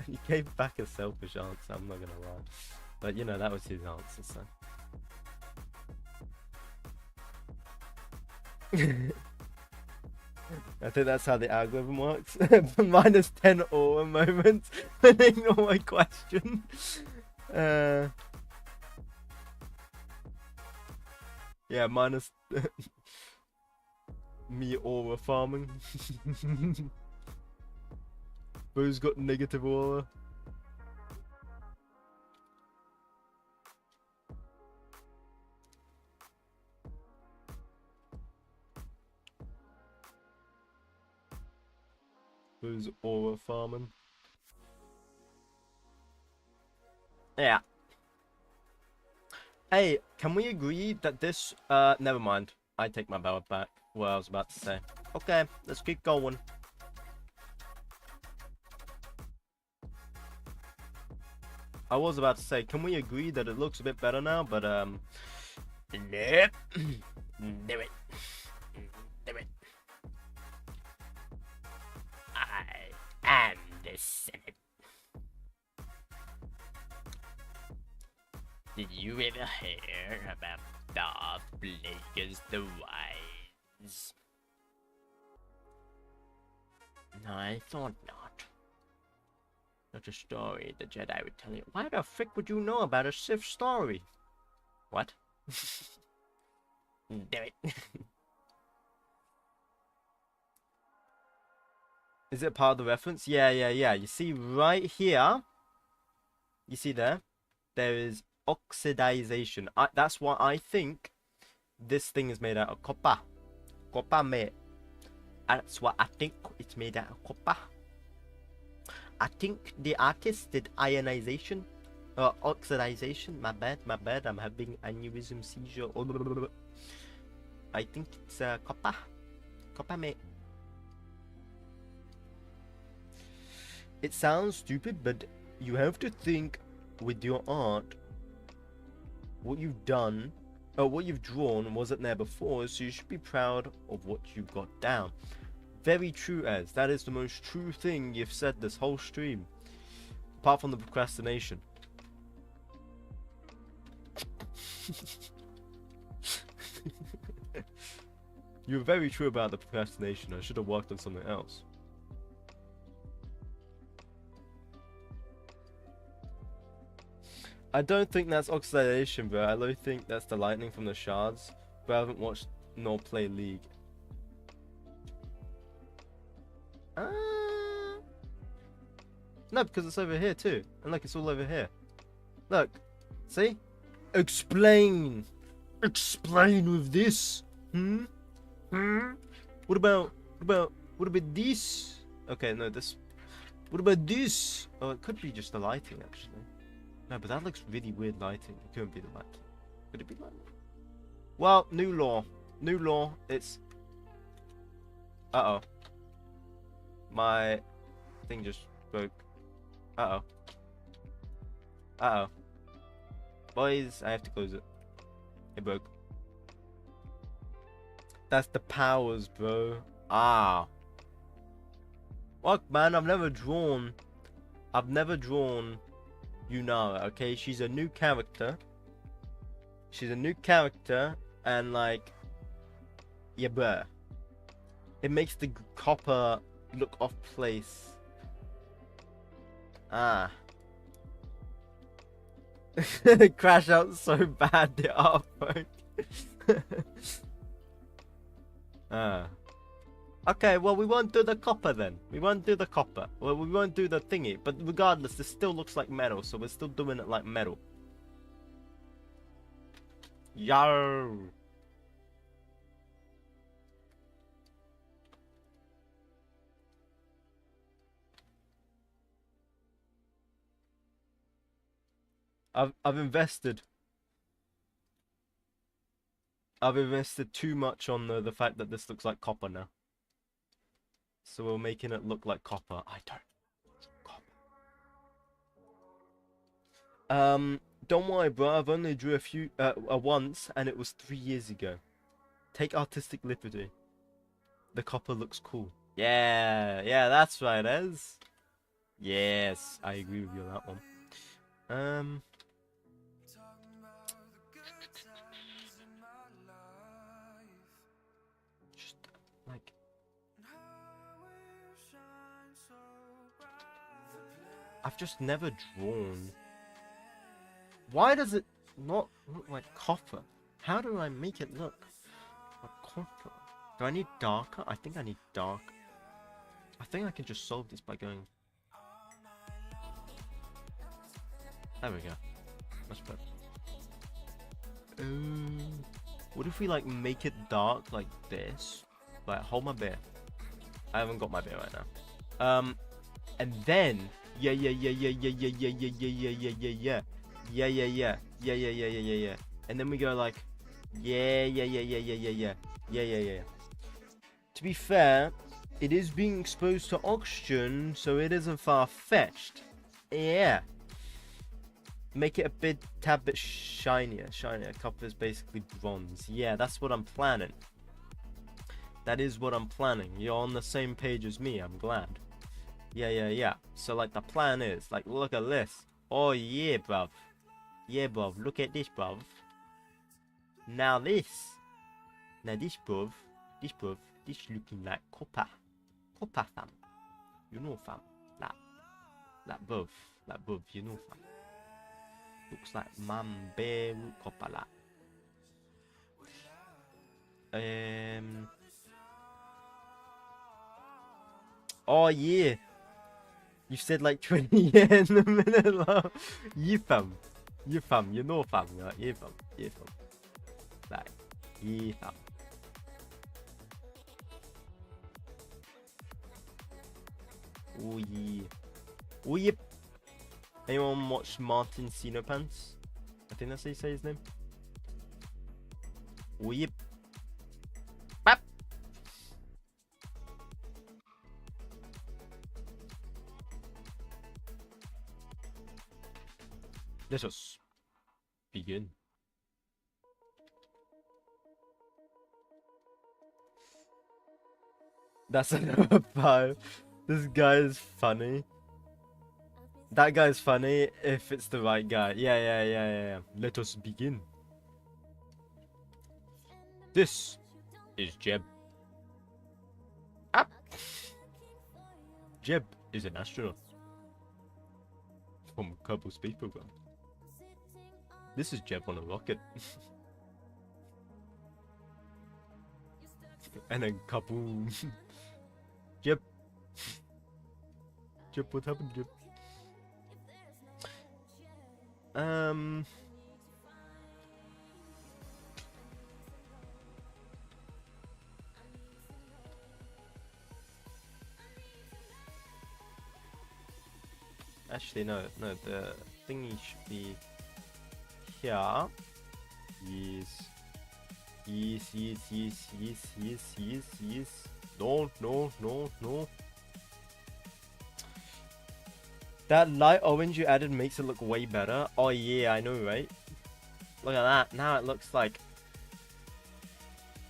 he gave back a selfish answer, I'm not gonna lie, but you know, that was his answer, so. I think that's how the algorithm works. Minus 10 awe moments and ignore my question. Yeah, minus me aura farming. Who's got negative aura? Who's aura farming? Yeah. Hey, can we agree that this never mind. I take my power back. What I was about to say. Okay, let's keep going. I was about to say, can we agree that it looks a bit better now? But nope. Do it. Do it. I am the Senate. Did you ever hear about Darth Plagueis the Wise? No, I thought not. Such a story the Jedi would tell you. Why the frick would you know about a Sith story? What? Do it. Is it part of the reference? Yeah. You see right here. You see there? There is oxidization. That's why I think this thing is made out of copper. Copper, mate. That's what I think it's made out of copper. I think the artist did ionization. Oxidization. My bad. I'm having aneurysm seizure. I think it's copper. Copper, mate. It sounds stupid, but you have to think with your art. What you've done, what you've drawn wasn't there before, so you should be proud of what you've got down. Very true, Ez. That is the most true thing you've said this whole stream. Apart from the procrastination. You're very true about the procrastination. I should have worked on something else. I don't think that's oxidation, bro. I don't think that's the lightning from the shards. But I haven't watched nor play League. No, because it's over here too. And look, it's all over here. Look. See? Explain. Explain with this. What about this? Okay, no, this. What about this? Oh, it could be just the lighting, actually. No, but that looks really weird lighting. It couldn't be the lighting. Could it be lighting? Well, new law. New law. It's... Uh-oh. My thing just broke. Uh-oh. Uh-oh. Boys, I have to close it. It broke. That's the powers, bro. Ah. Fuck, man, I've never drawn Yunara, okay? She's a new character. And like, yeah, bruh. It makes the copper look off place. Ah. Crash out so bad, the artwork. Ah. Okay, well, we won't do the copper then. We won't do the copper. Well, we won't do the thingy. But regardless, this still looks like metal, so we're still doing it like metal. Yo. I've invested too much on the fact that this looks like copper now. So we're making it look like copper. I don't. Copper. Don't worry, bro. I've only drew once, and it was 3 years ago. Take artistic liberty. The copper looks cool. Yeah, that's right, Ez. Yes, I agree with you on that one. Just like. I've just never drawn. Why does it not look like copper? How do I make it look like copper? Do I need darker? I think I need dark. I think I can just solve this by going. There we go. That's better. What if we like make it dark like this? Like, hold my beer. I haven't got my beer right now. And then yeah. And then we go like, yeah. Yeah. To be fair, it is being exposed to oxygen, so it isn't far-fetched. Yeah. Make it a bit, tad bit shinier. Copper is basically bronze. Yeah, that's what I'm planning. That is what I'm planning. You're on the same page as me, I'm glad. Yeah. So, like, the plan is, like, look at this. Oh, yeah, bruv. Yeah, bruv. Look at this, bruv. Now this. Now this, bruv. This looking like copper. Copper, fam. You know, fam. That bruv. You know, fam. Looks like Mamberu copper, that. Oh, yeah. You said like 20 yen a minute long. You fam. You know fam. You're like, yeah fam. Like, yeah fam. Oh yeah. Oh yep. Anyone watch Martin Sinopants? I think that's how you say his name. Oh yep. Bap. Let us begin. That's another 5. This guy is funny. That guy's funny if it's the right guy. Yeah. Let us begin. This is Jeb. Ah. Jeb is an astronaut from a Kerbal Space Program. This is Jeb on a rocket. And then kaboom. Jeb, what happened, Jeb? Actually, no, the thingy should be here. Yes. No. That light orange you added makes it look way better. Oh yeah, I know, right? Look at that. Now it looks like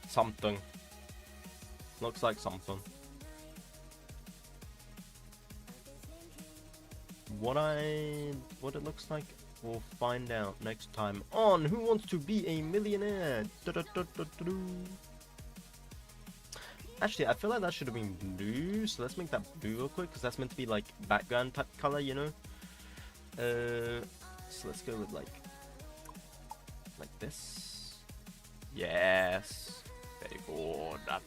something. Looks like something. What it looks like, we'll find out next time on Who Wants to Be a Millionaire? Actually, I feel like that should have been blue, so let's make that blue real quick, because that's meant to be like background type color, you know? So let's go with like this. Yes. Very good. That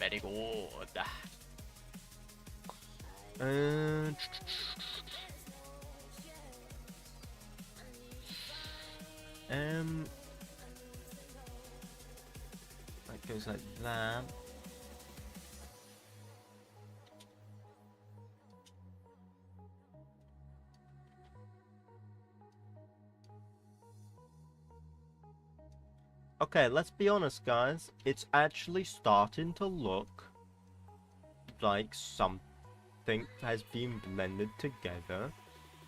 goes like that. Okay, let's be honest, guys. It's actually starting to look like something has been blended together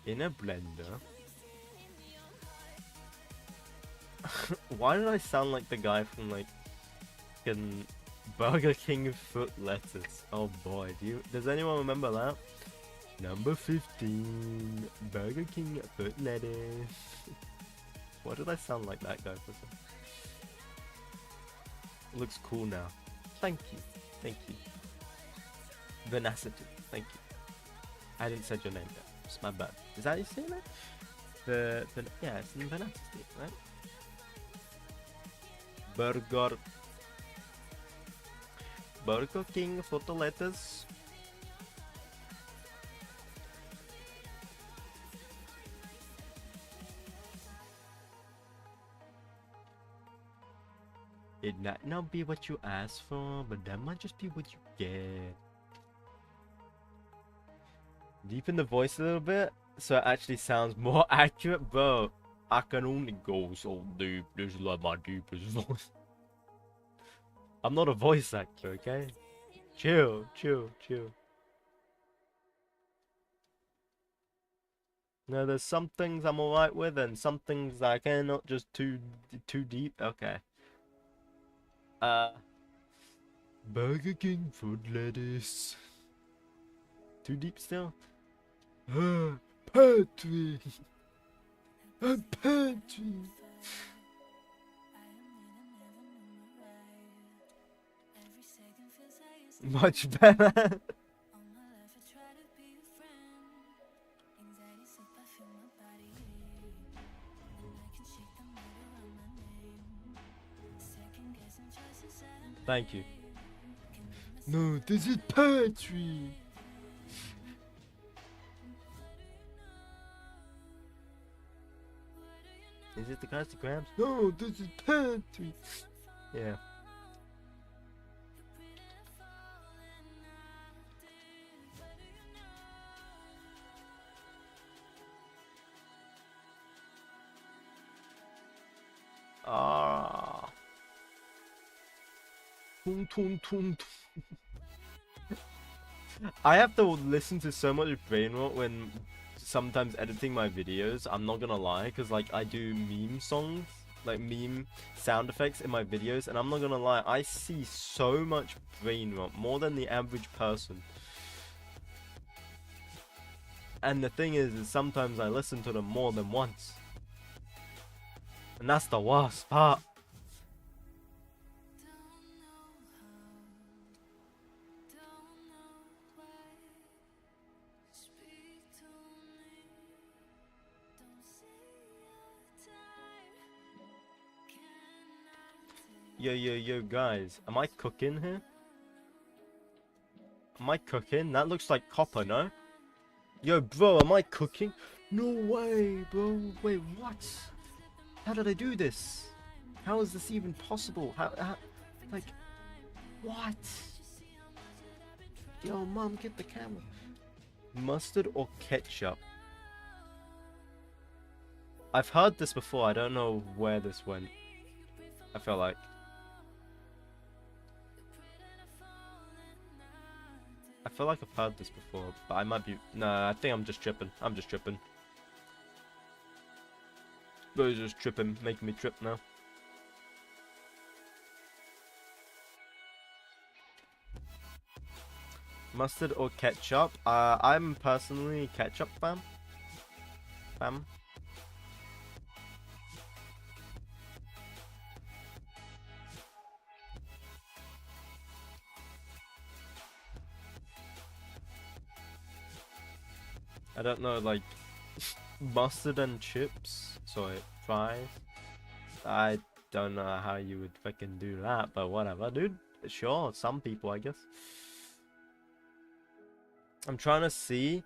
in a blender. Why did I sound like the guy from like Burger King foot lettuce? Oh boy, does anyone remember that? Number 15, Burger King foot lettuce. Why did I sound like that guy for some? Looks cool now. Thank you. Venacity, thank you. I didn't say your name yet. It's my bad. Is that how you say it? Yeah, it's in Venacity, right? Burger King photo letters. It might not be what you asked for, but that might just be what you get. Deepen the voice a little bit so it actually sounds more accurate, bro. I can only go so deep. This is like my deepest voice. I'm not a voice actor, okay? Chill, chill, chill. No, there's some things I'm alright with, and some things I cannot just too deep. Okay. Burger King food lettuce. Too deep still? Pantry. A pantry. Much better. Thank you. No, this is pantry. Is it the 𝐀𝐑𝐓? No, this is pantry. Yeah. Ah. Tum, tum, tum, tum. I have to listen to so much brain rot when sometimes editing my videos. I'm not gonna lie, because like I do meme songs, like meme sound effects in my videos, and I'm not gonna lie, I see so much brain rot, more than the average person. And the thing is sometimes I listen to them more than once. And that's the worst part. Yo, guys. Am I cooking here? Am I cooking? That looks like copper, no? Yo, bro, am I cooking? No way, bro. Wait, what? How did I do this? How is this even possible? How like, what? Yo, mom, get the camera. Mustard or ketchup? I've heard this before. I don't know where this went. I feel like. I feel like I've heard this before, but I might be... Nah, I think I'm just tripping. I'm just tripping. Bro's just tripping, making me trip now. Mustard or ketchup? I'm personally ketchup fan. I don't know, like, mustard and chips, sorry, fries. I don't know how you would fucking do that, but whatever, dude. Sure, some people, I guess. I'm trying to see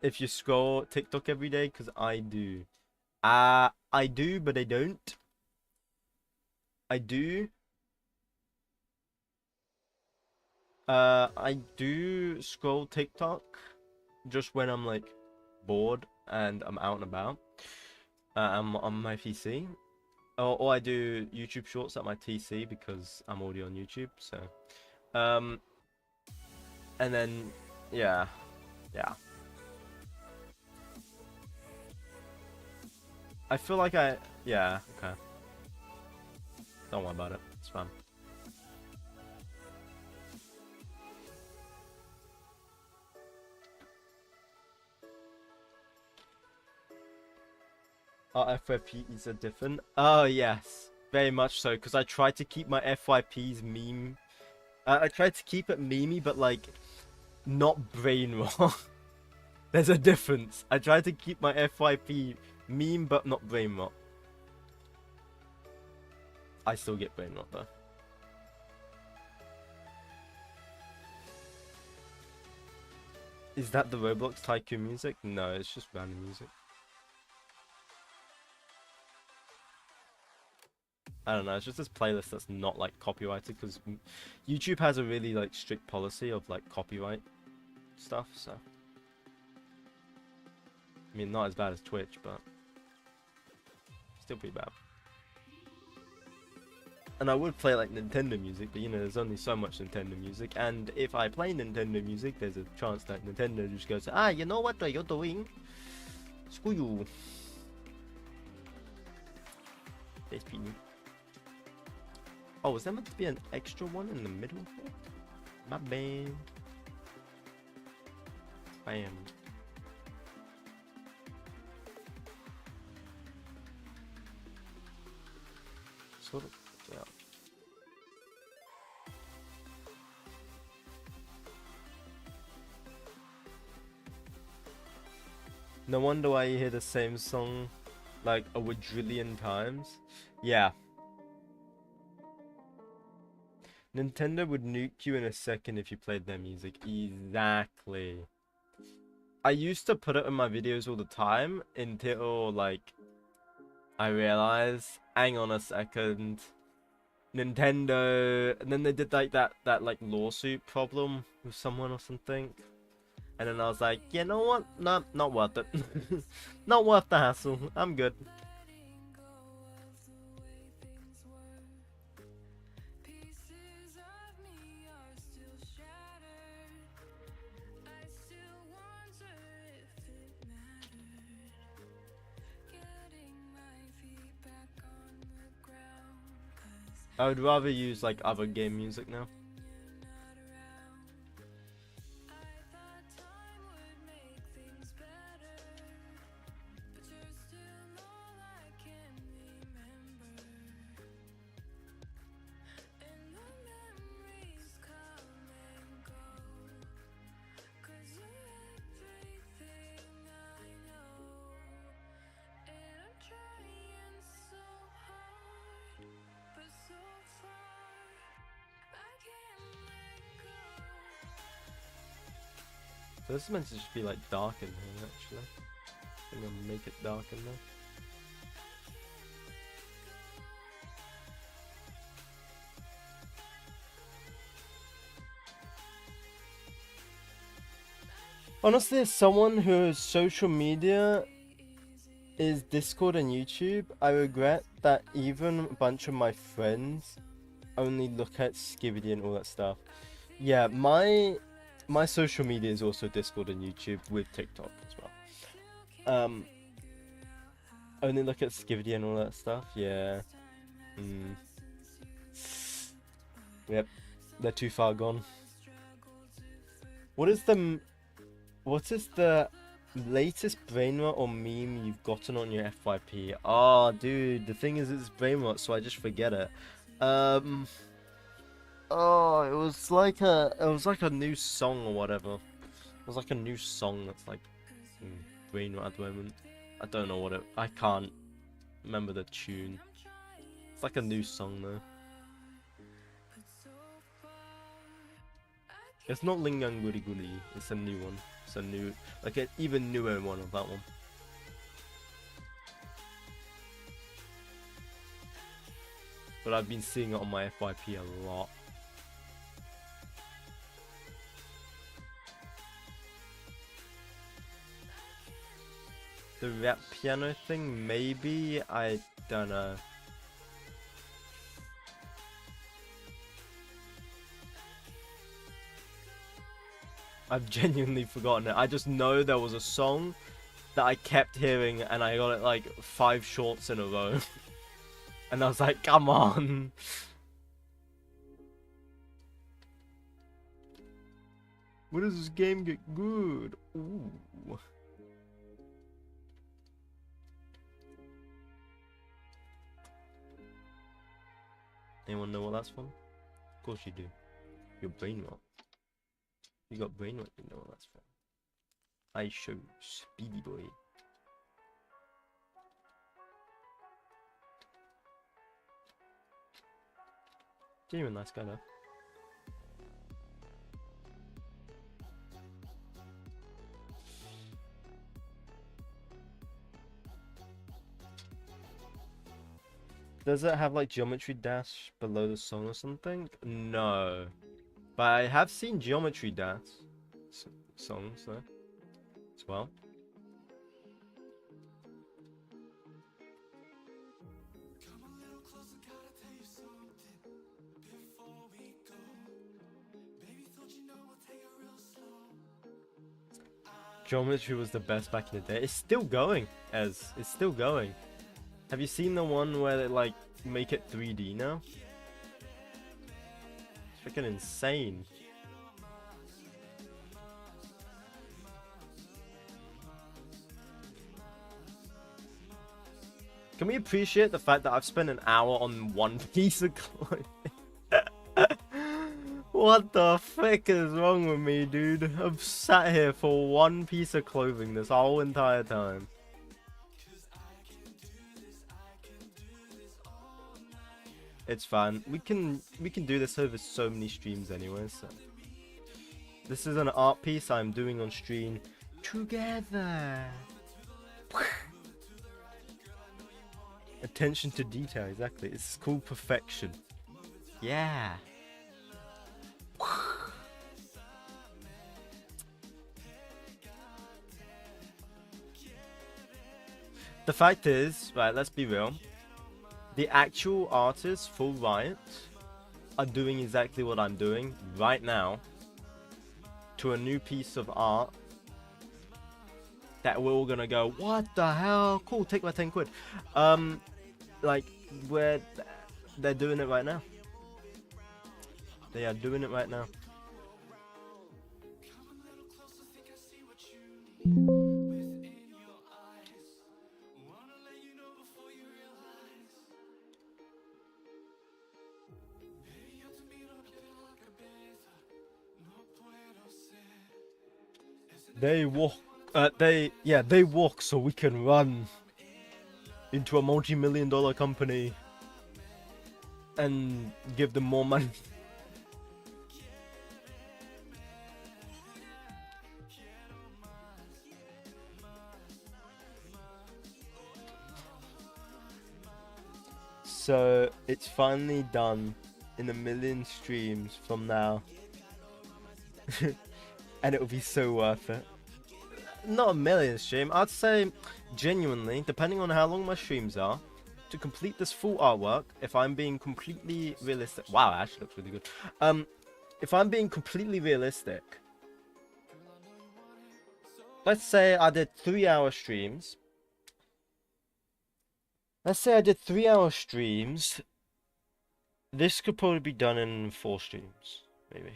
if you scroll TikTok every day, because I do. I do, but I don't. I do. I do scroll TikTok just when I'm like bored and I'm out and about. I'm on my PC. Or I do YouTube Shorts at my TC because I'm already on YouTube. So, and then yeah. I feel like yeah, okay. Don't worry about it. It's fine. Our FYPs are different. Oh yes, very much so. Because I try to keep my FYPs meme. I tried to keep it memey, but like not brain rot. There's a difference. I try to keep my FYP meme, but not brain rot. I still get brain rot though. Is that the Roblox Tycoon music? No, it's just random music. I don't know, it's just this playlist that's not like copyrighted because YouTube has a really like strict policy of like copyright stuff, so I mean not as bad as Twitch, but still pretty bad. And I would play like Nintendo music, but you know, there's only so much Nintendo music. And if I play Nintendo music, there's a chance that Nintendo just goes, ah, you know what you're doing? Screw you. Oh, was there meant to be an extra one in the middle? My bad. Bam. Sort of, yeah. No wonder why you hear the same song like a quadrillion times. Yeah. Nintendo would nuke you in a second if you played their music. Exactly. I used to put it in my videos all the time until like I realized, hang on a second, Nintendo, and then they did like that like lawsuit problem with someone or something. And then I was like, you know what? No, not worth it. Not worth the hassle. I'm good. I would rather use like other game music now. So this is meant to just be like dark in here actually. I think I'll make it dark in there. Honestly, as someone whose social media is Discord and YouTube, I regret that even a bunch of my friends only look at 𝐀𝐑𝐓 and all that stuff. Yeah, my social media is also Discord and YouTube with TikTok as well. Only look at 𝐀𝐑𝐓 and all that stuff. Yeah. Yep, they're too far gone. What is the latest brain rot or meme you've gotten on your FYP? Oh, dude, the thing is, it's brain rot, so I just forget it. Oh, it was like a new song or whatever. It was like a new song that's like brain rot at the moment. I don't know what I can't remember the tune. It's like a new song though. It's not Lingang Guri Guri, it's a new one. It's a new, like an even newer one of that one. But I've been seeing it on my FYP a lot. The rap piano thing, maybe? I don't know. I've genuinely forgotten it. I just know there was a song that I kept hearing and I got it like 5 shorts in a row. And I was like, come on. When does this game get good? Ooh. Anyone know what that's from? Of course you do. Your brain rot. You got brain rot, you know what that's from. I show Speedy Boy. Genuine nice guy though. Does it have like Geometry Dash below the song or something? No. But I have seen Geometry Dash songs though, as well. Geometry was the best back in the day. It's still going, it's still going. Have you seen the one where they like make it 3D now? It's freaking insane. Can we appreciate the fact that I've spent an hour on one piece of clothing? What the frick is wrong with me, dude? I've sat here for one piece of clothing this whole entire time. It's fine. We can do this over so many streams anyway, so. This is an art piece I'm doing on stream together. Attention to detail, exactly. It's called perfection. Yeah. The fact is, right, let's be real. The actual artists, Full Riot, are doing exactly what I'm doing right now to a new piece of art that we're all gonna go, what the hell? Cool, take my 10 quid. Like, where they're doing it right now. They are doing it right now. They walk. They walk so we can run into a multi-million-dollar company and give them more money. So it's finally done in 1 million streams from now. And it will be so worth it. Not 1 million stream, I'd say genuinely, depending on how long my streams are, to complete this full artwork, if I'm being completely realistic. Wow, it actually looks really good. If I'm being completely realistic, let's say I did 3-hour streams. Let's say I did 3-hour streams. This could probably be done in 4 streams, maybe.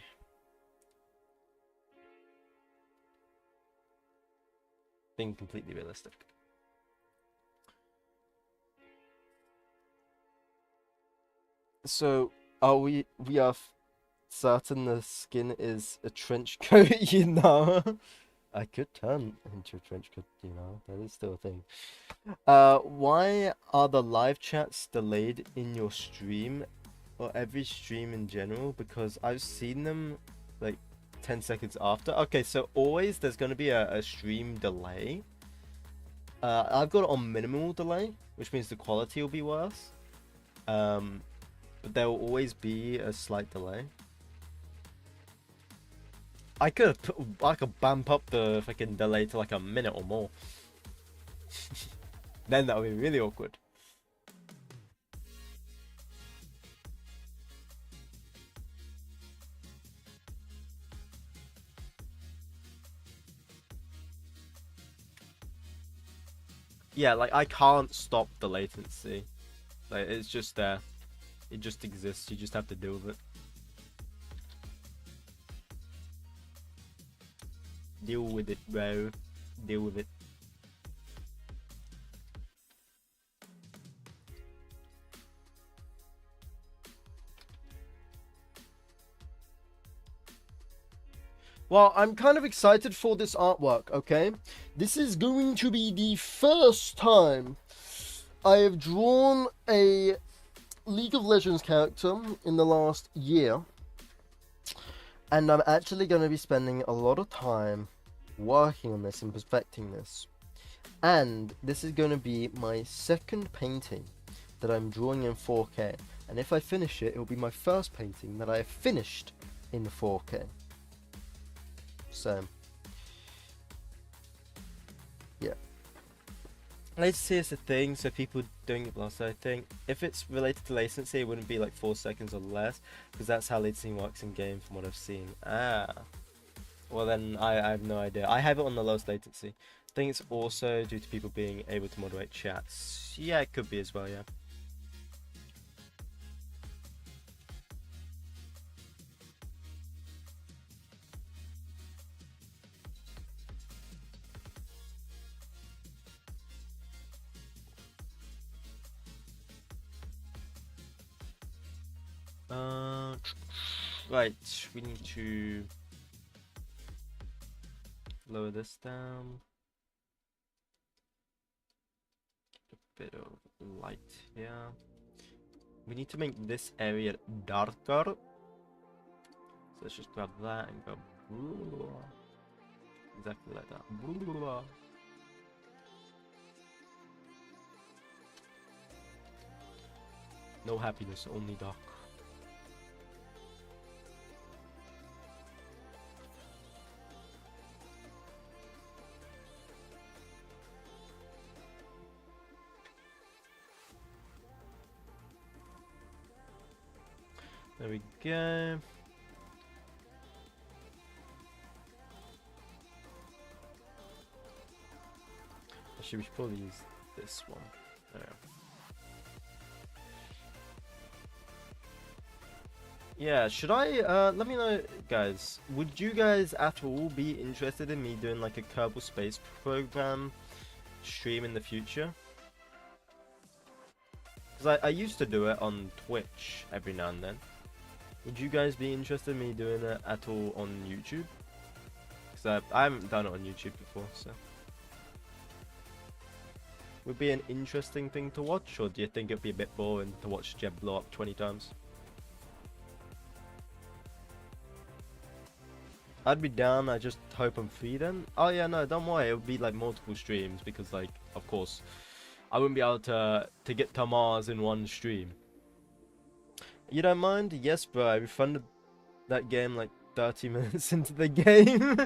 Being completely realistic. So, are we are certain the skin is a trench coat, you know? I could turn into a trench coat, you know, that is still a thing. Why are the live chats delayed in your stream, or every stream in general? Because I've seen them, like, 10 seconds after. Okay, so always there's going to be a stream delay. I've got it on minimal delay, which means the quality will be worse. But there will always be a slight delay. I could bump up the fucking delay to like a minute or more. Then that would be really awkward. Yeah, like I can't stop the latency. Like it's just there. It just exists. You just have to deal with it. Deal with it, bro. Deal with it. Well, I'm kind of excited for this artwork, okay? This is going to be the first time I have drawn a League of Legends character in the last year. And I'm actually going to be spending a lot of time working on this and perfecting this. And this is going to be my second painting that I'm drawing in 4K. And if I finish it, it will be my first painting that I have finished in 4K. So, yeah. Latency is a thing, so people doing it last. I think if it's related to latency, it wouldn't be like 4 seconds or less, because that's how latency works in game from what I've seen. Ah. Well, then I have no idea. I have it on the lowest latency. I think it's also due to people being able to moderate chats. Yeah, it could be as well, yeah. Right, we need to lower this down. A bit of light here. We need to make this area darker. So let's just grab that and go exactly like that. No happiness, only dark. There we go. Actually, we should probably use this one. There. Yeah, should I, let me know, guys, would you guys at all be interested in me doing like a Kerbal Space Program stream in the future? Because I used to do it on Twitch every now and then. Would you guys be interested in me doing it at all on YouTube? Because I haven't done it on YouTube before, so. Would be an interesting thing to watch, or do you think it'd be a bit boring to watch Jeb blow up 20 times? I'd be down, I just hope I'm free then. Oh yeah, no, don't worry, it would be like multiple streams, because like, of course, I wouldn't be able to get to Mars in one stream. You don't mind? Yes, bro, I refunded that game like 30 minutes into the game.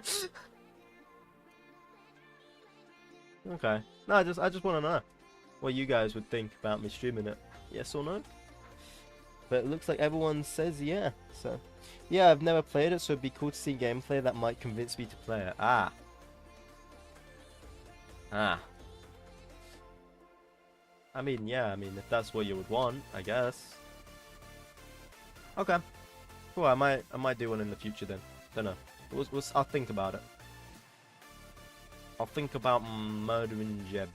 Okay. No, I just want to know what you guys would think about me streaming it. Yes or no? But it looks like everyone says yeah. So, yeah, I've never played it, so it'd be cool to see gameplay that might convince me to play it. Ah. Ah. I mean, yeah, I mean, if that's what you would want, I guess. Okay. Cool, I might do one in the future then. Don't know. I'll think about it. I'll think about murdering Jeb.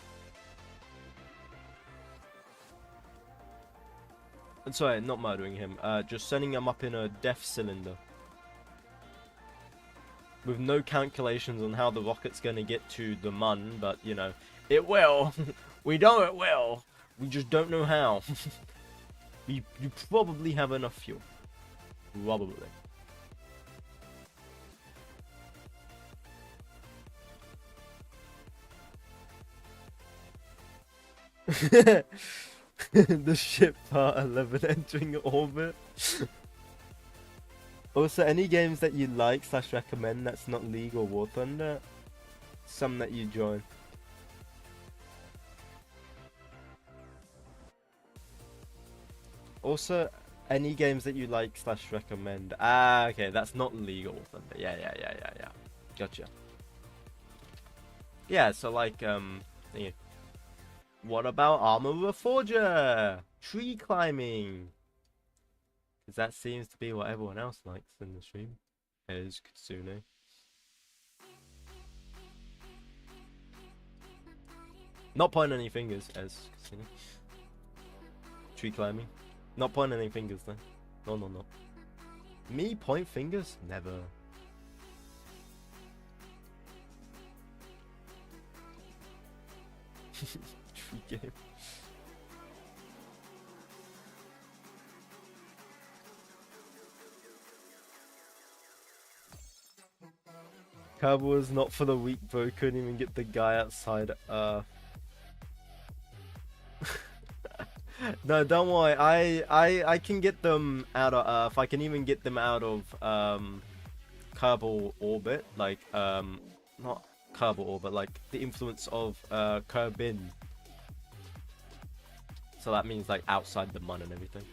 Sorry, not murdering him. Just sending him up in a death cylinder. With no calculations on how the rocket's gonna get to the Mun, but, you know, it will. We know it will. We just don't know how. You probably have enough fuel. Probably. The ship part 11 entering orbit. Also, any games that you like / recommend that's not League or War Thunder, some that you join. Also, any games that you like / recommend. Ah, okay, that's not League or War Thunder. Yeah. Gotcha. Yeah, so like, yeah. What about Armor Reforger? Tree climbing. Because that seems to be what everyone else likes in the stream. As Kitsune. Not pointing any fingers, as Kitsune. Tree climbing. Not pointing any fingers, though. No. Me point fingers? Never. Tree game. Cowboy was not for the weak, bro. Couldn't even get the guy outside. No, don't worry. I can get them out of Earth. I can even get them out of Kerbal orbit. Like not Kerbal orbit. Like the influence of Kerbin. So that means like outside the Mun and everything.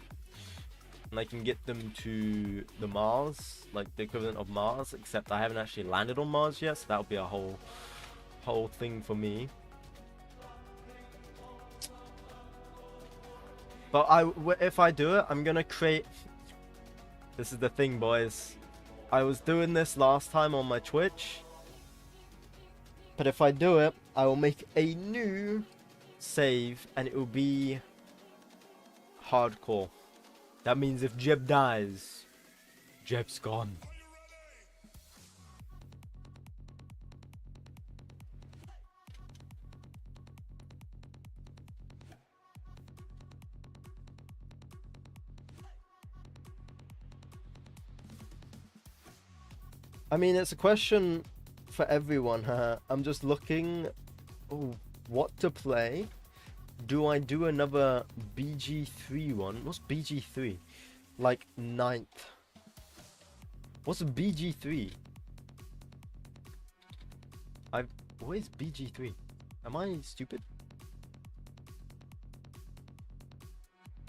and I can get them to the Mars, like the equivalent of Mars, except I haven't actually landed on Mars yet, so that'll be a whole thing for me. But if I do it, I'm gonna create. This is the thing, boys. I was doing this last time on my Twitch, but if I do it, I will make a new save, and it will be hardcore. That means if Jeb dies, Jeb's gone. I mean, it's a question for everyone, huh? I'm just looking what to play. Do I do another BG3 one? What's BG3? Like 9th. What's a BG3? What is BG3? Am I stupid?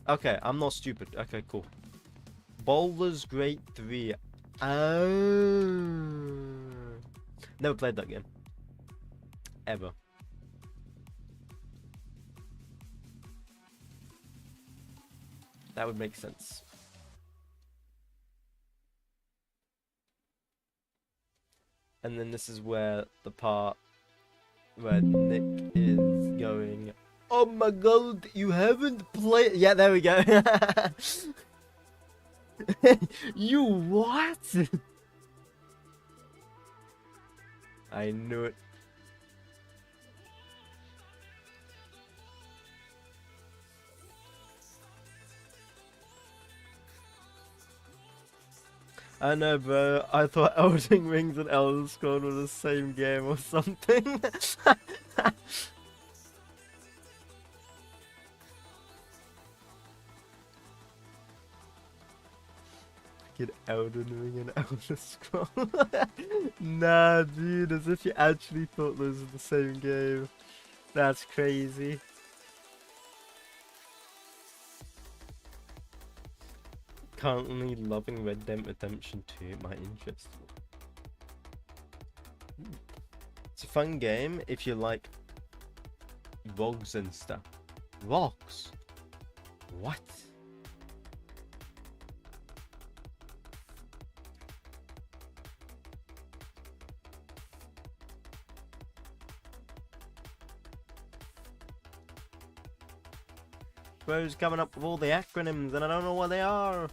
Okay, I'm not stupid. Okay, cool. Bowler's Great 3. Oh. Never played that game. Ever. That would make sense. And then this is where the part where Nick is going, oh my god, you haven't played. Yeah, there we go. You what? I knew it. I know, bro. I thought Elden Rings and Elder Scrolls were the same game or something. Get Elden Ring and Elder Scrolls. Nah, dude. As if you actually thought those were the same game. That's crazy. Currently loving Red Dead Redemption 2, my interest. It's a fun game if you like rogues and stuff. Rocks? What? Bro's coming up with all the acronyms and I don't know what they are.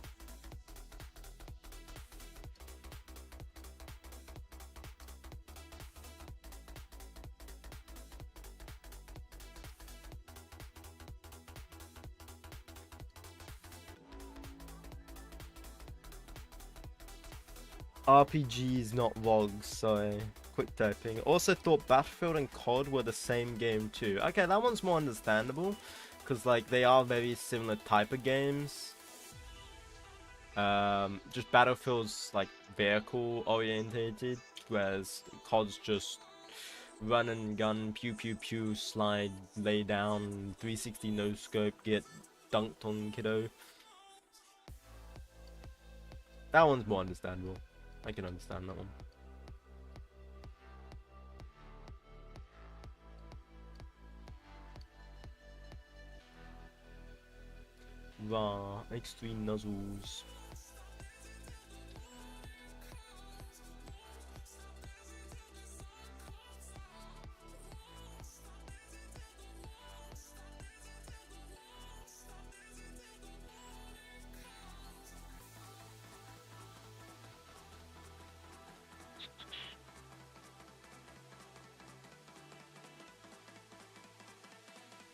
RPGs, not logs, sorry. Quick typing. Also thought Battlefield and COD were the same game too. Okay, that one's more understandable. Because, like, they are very similar type of games. Just Battlefield's, like, vehicle-orientated. Whereas COD's just run and gun, pew pew pew, slide, lay down, 360 no-scope, get dunked on, kiddo. That one's more understandable. I can understand that one. Raw, extreme nuzzles.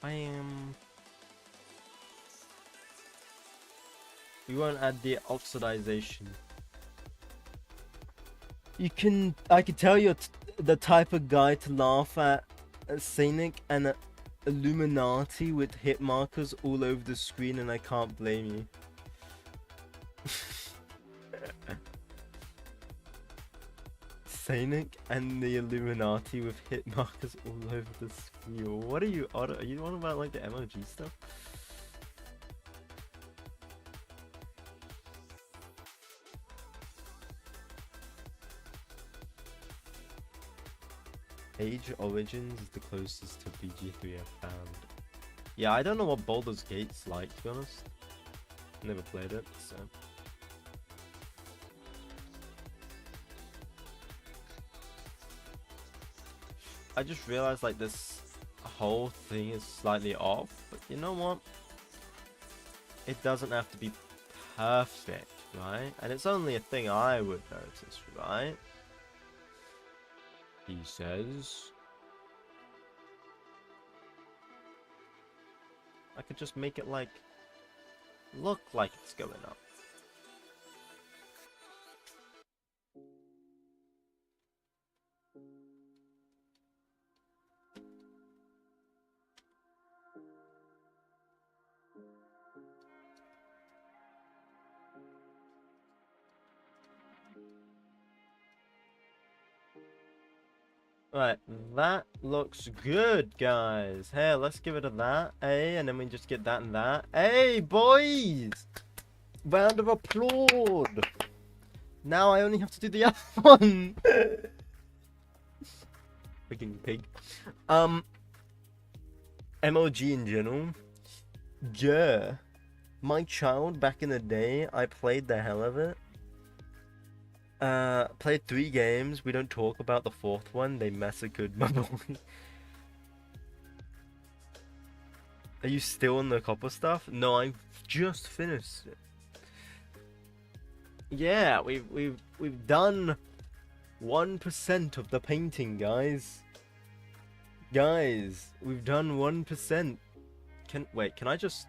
Bam. We won't add the oxidization. I can tell you're the type of guy to laugh at Scenic and Illuminati with hit markers all over the screen, and I can't blame you. Scenic and the Illuminati with hit markers all over the screen. What are you on? Are you on about like the MOG stuff? Age Origins is the closest to BG3 I've found. Yeah, I don't know what Baldur's Gate's like, to be honest. Never played it, so... I just realized, like, this whole thing is slightly off, but you know what? It doesn't have to be perfect, right? And it's only a thing I would notice, right? He says... I could just make it, like, look like it's going up. Right, that looks good, guys. Hey, let's give it a that. Hey, and then we just get that and that. Hey, boys! Round of applause! Now I only have to do the other one. Freaking pig. MLG in general. Yeah. My child, back in the day, I played the hell of it. Played 3 games. We don't talk about the 4th one. They massacred my boy. Are you still on the copper stuff? No, I've just finished it. Yeah, we've done 1% of the painting, guys. Guys, we've done 1%. Can I just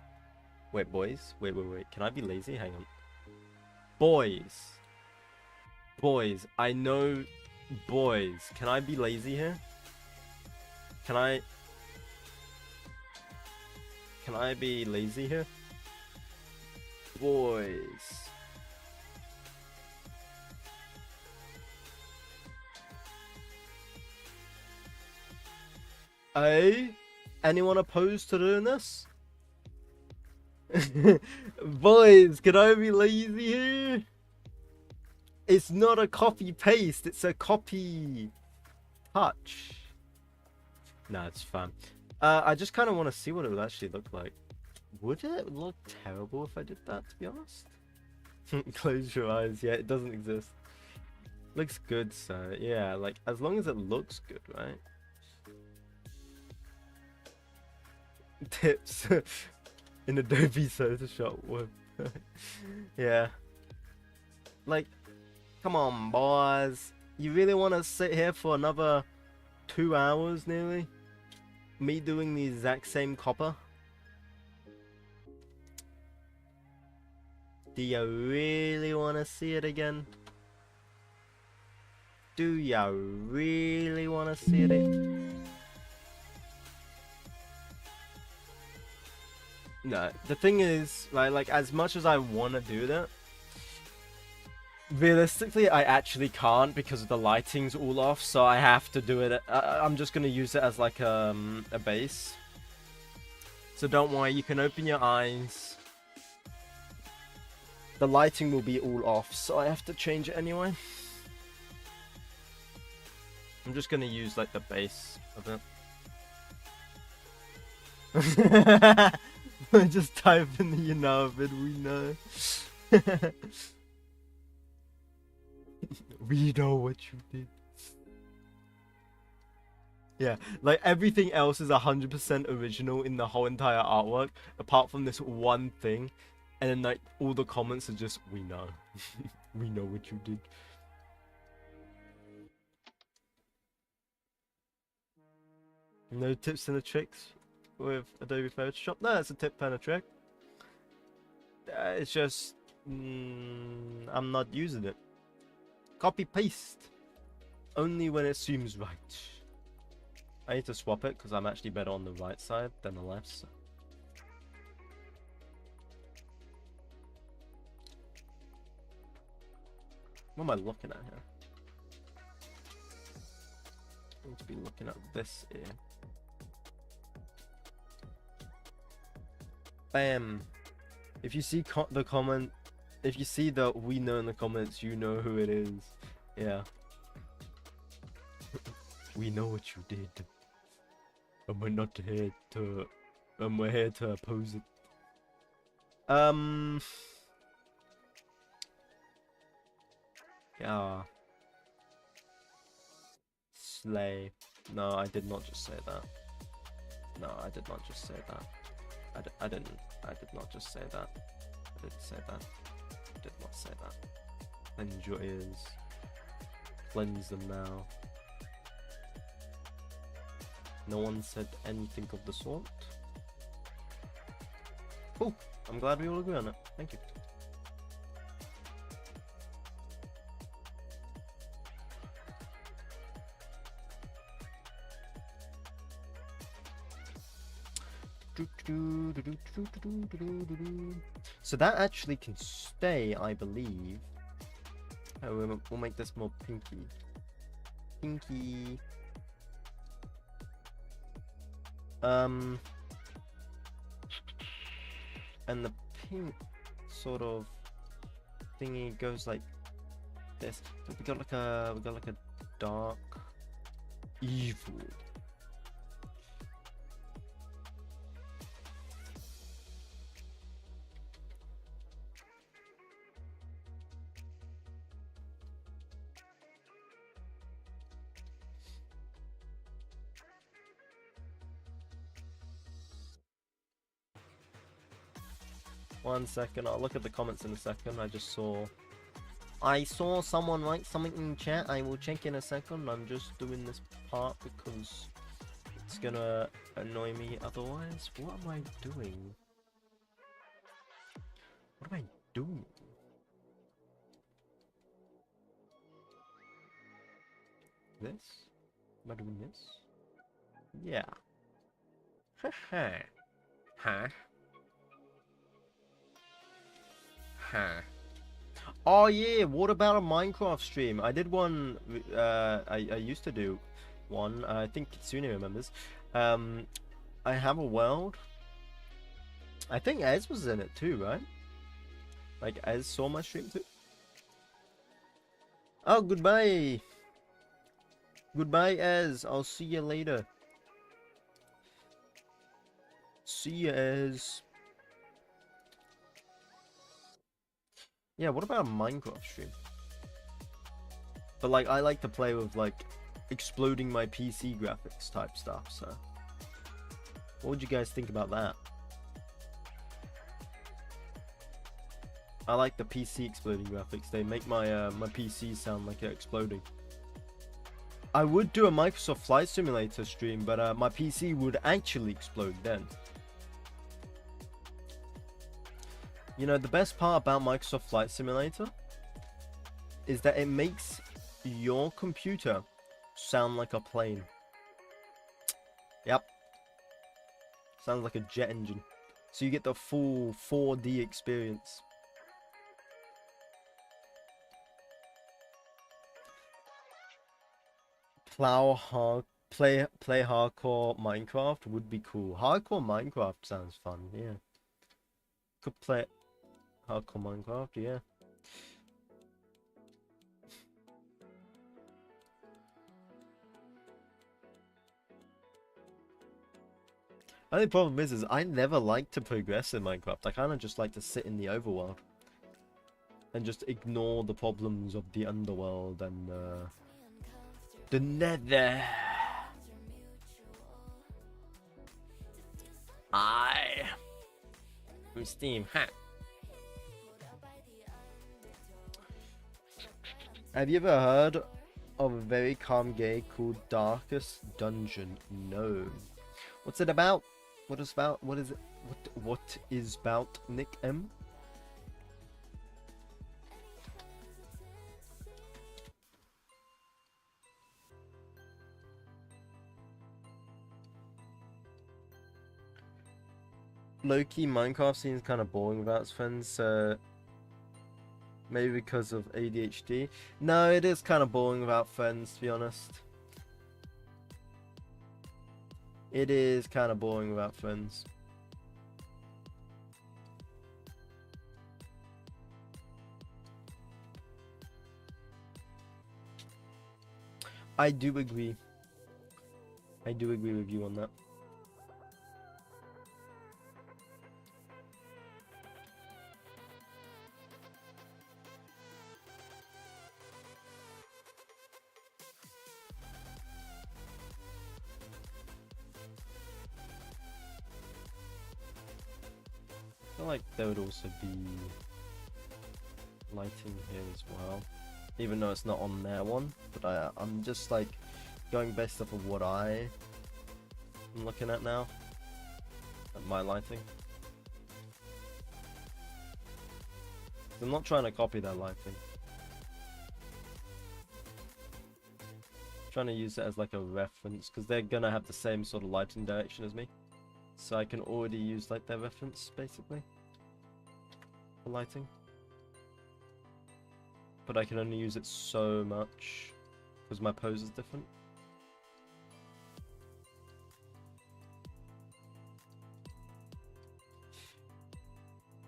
wait, boys? Wait. Can I be lazy? Hang on. Boys, I know. Boys, can I be lazy here? Can I be lazy here? Boys. Hey? Anyone opposed to doing this? Boys, can I be lazy here? It's not a copy paste, it's a copy touch. Nah, it's fun. I just kind of want to see what it would actually look like. Would it look terrible if I did that, to be honest? Close your eyes. Yeah, it doesn't exist. Looks good, so yeah, like as long as it looks good, right? Tips in Adobe Photoshop. Yeah. Like, come on, boys. You really want to sit here for another 2 hours nearly? Me doing the exact same copper? Do you really want to see it again? Do you really want to see it again? No, the thing is, like as much as I want to do that, realistically, I actually can't because the lighting's all off, so I have to do it. I'm just gonna use it as like a base. So don't worry, you can open your eyes. The lighting will be all off, so I have to change it anyway. I'm just gonna use like the base of it. Just type in the Yunara vid, we know. We know what you did. Yeah, like everything else is 100% original in the whole entire artwork, apart from this one thing. And then like all the comments are just, we know. We know what you did. No tips and tricks with Adobe Photoshop? No, it's a tip and a trick. It's just, I'm not using it. Copy paste. Only when it seems right. I need to swap it because I'm actually better on the right side than the left side. What am I looking at here? I need to be looking at this here. Bam. If you see the comment, if you see the we know in the comments, you know who it is. Yeah. We know what you did. And we're not here to... And we're here to oppose it. Yeah. Slay. No, I did not just say that. No, I did not just say that. I did not just say that. I didn't say that. I did not say that. Cleanse your ears. Cleanse them now. No one said anything of the sort. Cool. I'm glad we all agree on it. Thank you. So that actually can stay, I believe. Oh, we'll make this more pinky. Pinky. And the pink sort of thingy goes like this. We got like a dark evil. One second, I'll look at the comments in a second. I saw someone write something in chat. I will check in a second. I'm just doing this part because it's gonna annoy me otherwise. What am I doing? What am I doing? This? Am I doing this? Yeah. Haha. Huh? Huh. Oh yeah, what about a Minecraft stream? I did one, I used to do one, I think Kitsune remembers. I have a world. I think Ez was in it too, right? Like Ez saw my stream too? Oh, goodbye! Goodbye, Ez, I'll see you later. See ya, Ez. Yeah, what about a Minecraft stream? But like, I like to play with like exploding my PC graphics type stuff, so what would you guys think about that? I like the PC exploding graphics. They make my my PC sound like it's exploding. I would do a Microsoft Flight Simulator stream, but my PC would actually explode then. You know, the best part about Microsoft Flight Simulator is that it makes your computer sound like a plane. Yep. Sounds like a jet engine. So you get the full 4D experience. Play hardcore Minecraft would be cool. Hardcore Minecraft sounds fun, yeah. Could play hardcore Minecraft, yeah. The only problem is I never like to progress in Minecraft. I kind of just like to sit in the overworld and just ignore the problems of the underworld and the nether. I'm Steam, ha. Have you ever heard of a very calm game called Darkest Dungeon? No. What's it about? What is about? What is it? What is about Nick M? Low-key Minecraft seems kind of boring without its friends. Maybe because of ADHD. No, it is kind of boring without friends, to be honest. It is kind of boring without friends. I do agree. I do agree with you on that. I feel like there would also be lighting here as well, even though it's not on their one, but I'm just like going based off of what I'm looking at now, at my lighting. I'm not trying to copy their lighting. I'm trying to use it as like a reference, because they're gonna have the same sort of lighting direction as me. So I can already use like their reference basically for lighting. But I can only use it so much because my pose is different.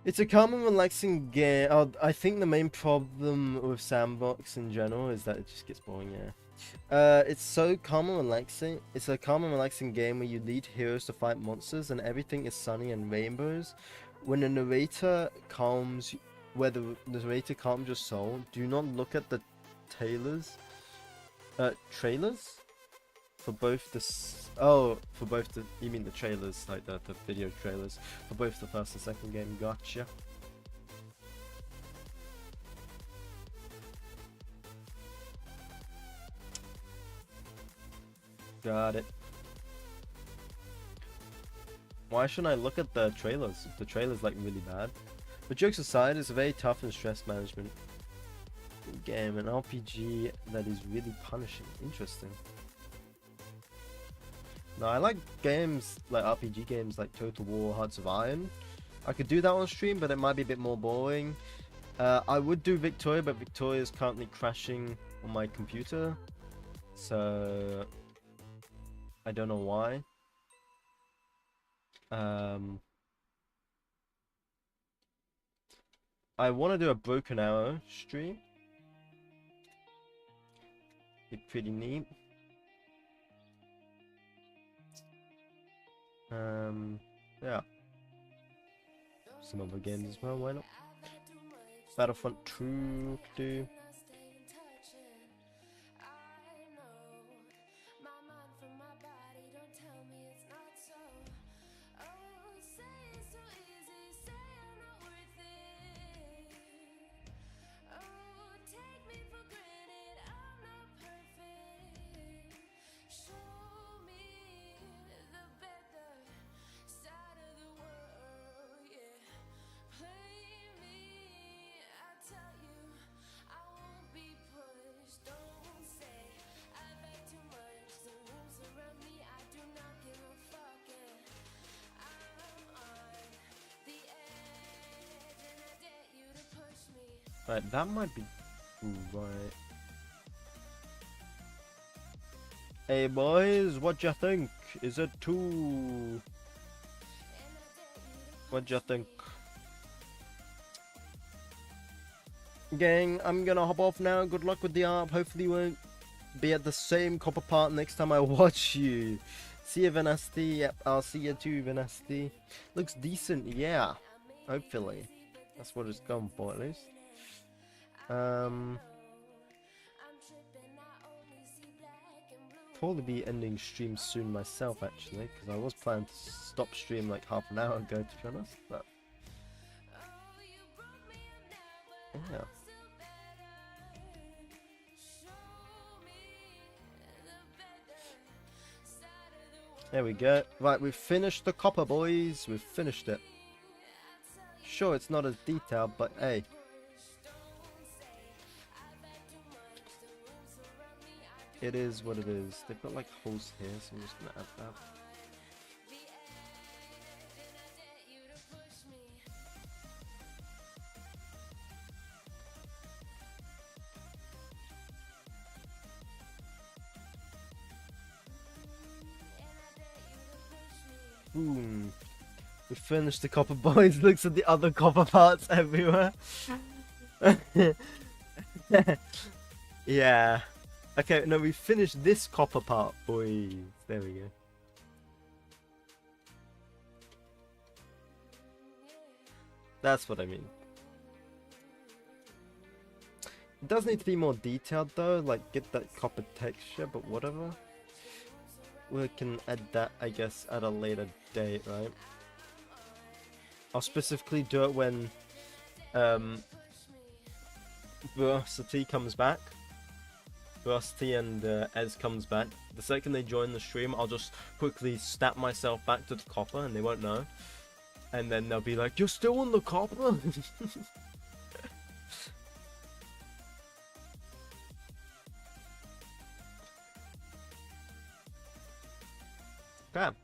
It's a calm and relaxing game. I think the main problem with Sandbox in general is that it just gets boring, yeah. It's so calm and relaxing. It's a calm and relaxing game where you lead heroes to fight monsters and everything is sunny and rainbows. When the narrator calms, where the narrator calms your soul, do not look at the trailers for both the you mean the trailers, like the video trailers for both the first and second game. Gotcha. Got it. Why shouldn't I look at the trailers if the trailer's like really bad? But jokes aside, it's a very tough and stress management game, an RPG that is really punishing. Interesting. No, I like games like RPG games like Total War, Hearts of Iron. I could do that on stream, but it might be a bit more boring. I would do Victoria, but Victoria is currently crashing on my computer, so I don't know why. I want to do a Broken Arrow stream. Be pretty neat. Yeah. Some other games as well, why not? Battlefront 2 could do. Right, that might be right. Hey boys, what you think? Is it too? What you think? Gang, I'm gonna hop off now. Good luck with the ARP. Hopefully you won't be at the same copper part next time I watch you. See you, Vanasti. Yep, I'll see you too, Vanasti. Looks decent, yeah. Hopefully. That's what it's gone for, at least. Probably be ending stream soon myself, actually, because I was planning to stop stream like half an hour ago, to be honest, but yeah. There we go. Right, we've finished the copper, boys. We've finished it. Sure, it's not as detailed, but hey. It is what it is. They've got like holes here, so I'm just gonna add that. Boom. We finished the copper, boys. Looks at the other copper parts everywhere. Yeah. Okay, no, we finished this copper part, boys. There we go. That's what I mean. It does need to be more detailed though, like get that copper texture, but whatever. We can add that, I guess, at a later date, right? I'll specifically do it when Veracity comes back. Veracity and Ez comes back. The second they join the stream, I'll just quickly snap myself back to the copper and they won't know. And then they'll be like, "You're still on the copper?" Okay.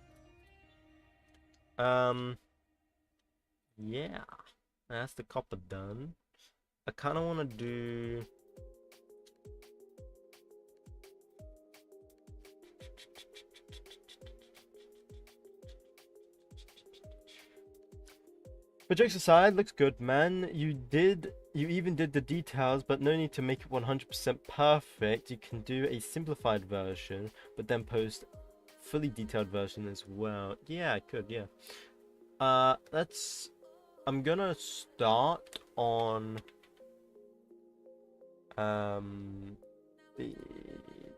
Yeah. That's the copper done. I kind of want to do... But jokes aside, looks good, man. You even did the details, but no need to make it 100% perfect. You can do a simplified version, but then post fully detailed version as well. Yeah, I could, yeah. I'm gonna start on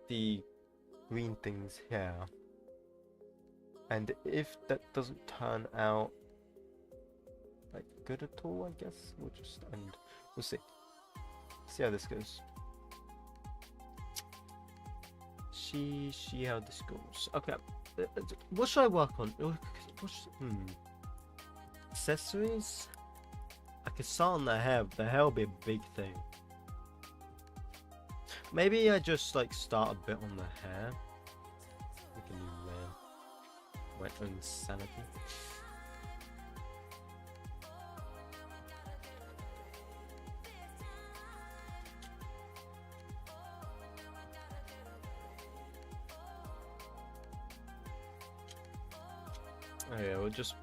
the green things here. And if that doesn't turn out like good at all, I guess we'll just end. We'll see. See how this goes. See how this goes. Okay. What should I work on? Accessories? I could start on the hair, but the hair will be a big thing. Maybe I just like start a bit on the hair. Make a new layer. My own sanity. Oh yeah, we'll just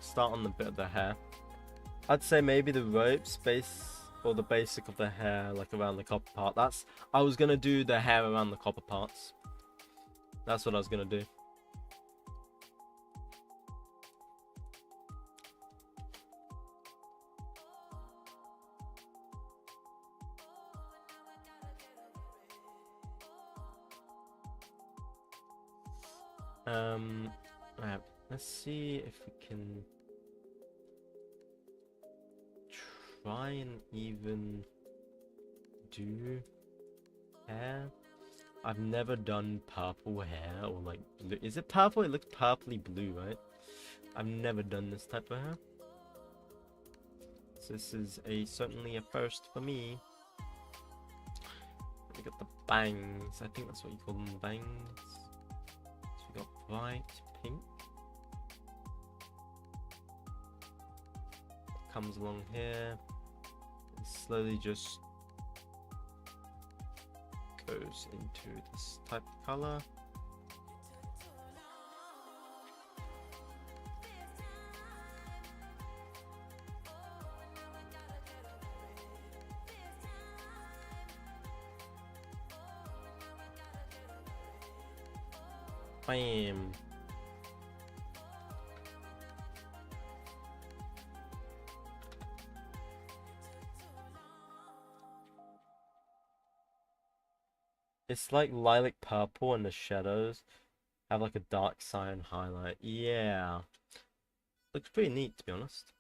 start on the bit of the hair. I'd say maybe the ropes base or the basic of the hair, like around the copper part. I was gonna do the hair around the copper parts. That's what I was gonna do. Alright, let's see if we can try and even do hair. I've never done purple hair or like blue. Is it purple? It looks purpley blue, right? I've never done this type of hair. So this is certainly a first for me. We got the bangs. I think that's what you call them, bangs. So we got bright pink. Comes along here. And slowly just goes into this type of color. Bam. It's like lilac purple and the shadows have like a dark cyan highlight. Yeah. Looks pretty neat, to be honest.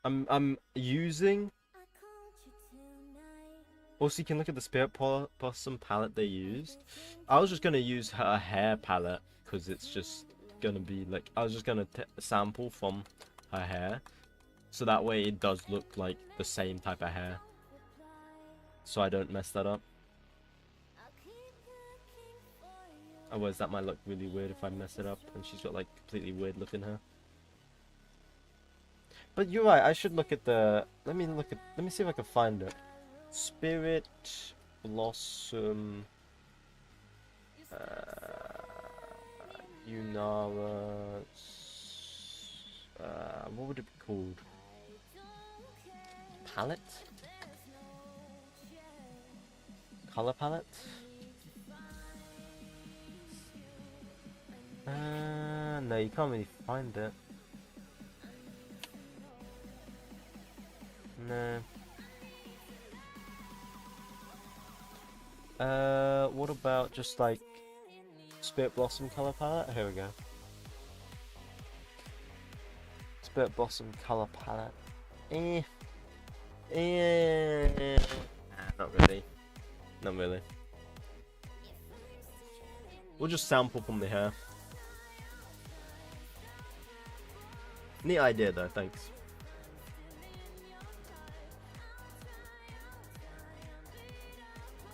I'm using... Also, you can look at the Spirit Blossom palette they used. I was just gonna use her hair palette because it's just gonna be like... I was just gonna sample from her hair. So that way it does look like the same type of hair. So I don't mess that up. Otherwise that might look really weird if I mess it up and she's got like completely weird looking hair. But you're right, I should look at the... Let me see if I can find it. Spirit Blossom Yunara, what would it be called? palette? Color palette? No, you can't really find it. No. What about just like Spirit Blossom color palette? Here we go. Spirit Blossom color palette. Not really. Not really. We'll just sample from the hair. Neat idea though, thanks.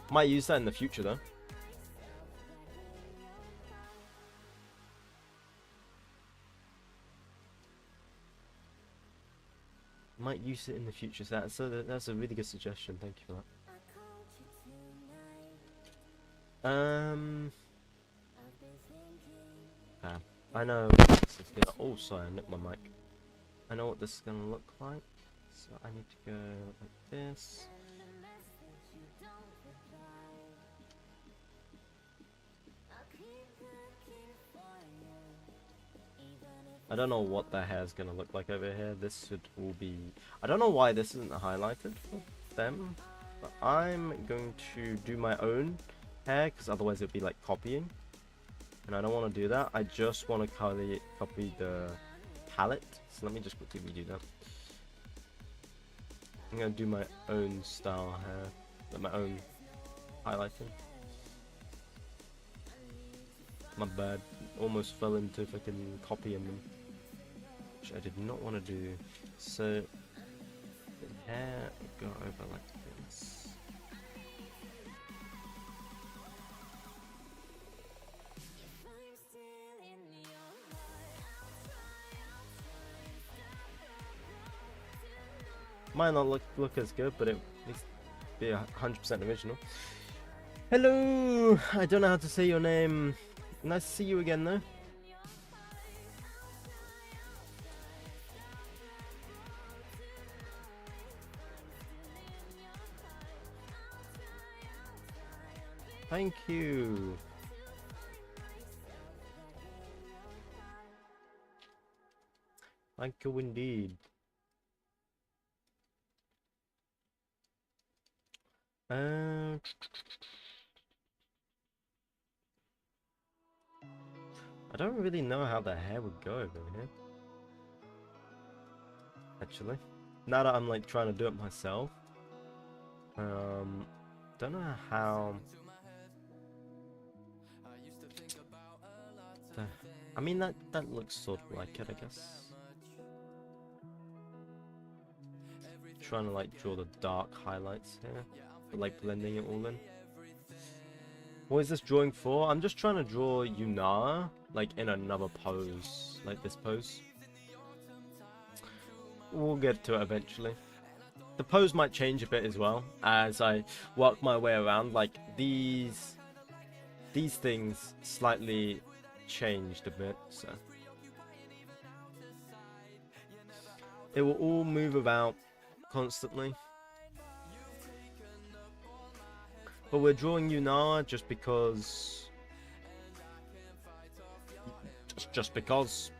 Might use that in the future though. Might use it in the future. So that's a really good suggestion. Thank you for that. I know. Oh, sorry, I nicked my mic. I know what this is gonna look like. So I need to go like this. I don't know what the hair is gonna look like over here. This should all be. I don't know why this isn't highlighted for them, but I'm going to do my own hair because otherwise it'll be like copying, and I don't want to do that. I just want to copy the palette. So let me just quickly redo that. I'm gonna do my own style hair, like my own highlighting. My bad. Almost fell into fucking copying them, which I did not want to do. So the hair will go over like this. Might not look as good, but it at least be 100% original. Hello! I don't know how to say your name. Nice to see you again though. Thank you. Thank you indeed. I don't really know how the hair would go over here. Actually, now that I'm like trying to do it myself, don't know how. I mean that looks sort of like it, I guess. Trying to like draw the dark highlights here, but like blending it all in. What is this drawing for? I'm just trying to draw Yunara like in another pose, like this pose. We'll get to it eventually. The pose might change a bit as well as I work my way around. Like these things slightly changed a bit, so it will all move about constantly. But we're drawing Yunara just because. Just because.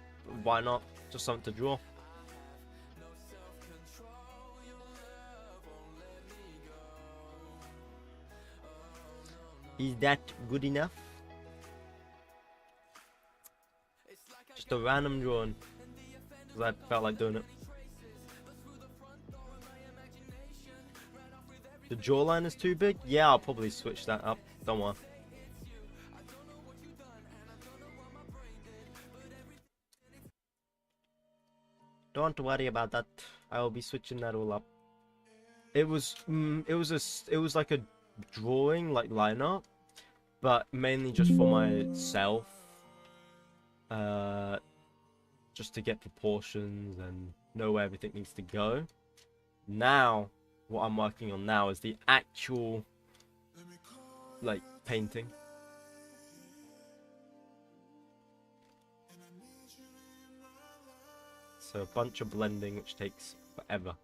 Why not? Just something to draw. Is that good enough? Just a random drawing. Because I felt like doing it. The jawline is too big? Yeah, I'll probably switch that up. Don't worry. Don't worry about that. I will be switching that all up. It was like a drawing, like lineup, but mainly just for myself. Just to get proportions and know where everything needs to go. Now, what I'm working on now is the actual, like, painting. So a bunch of blending, which takes forever.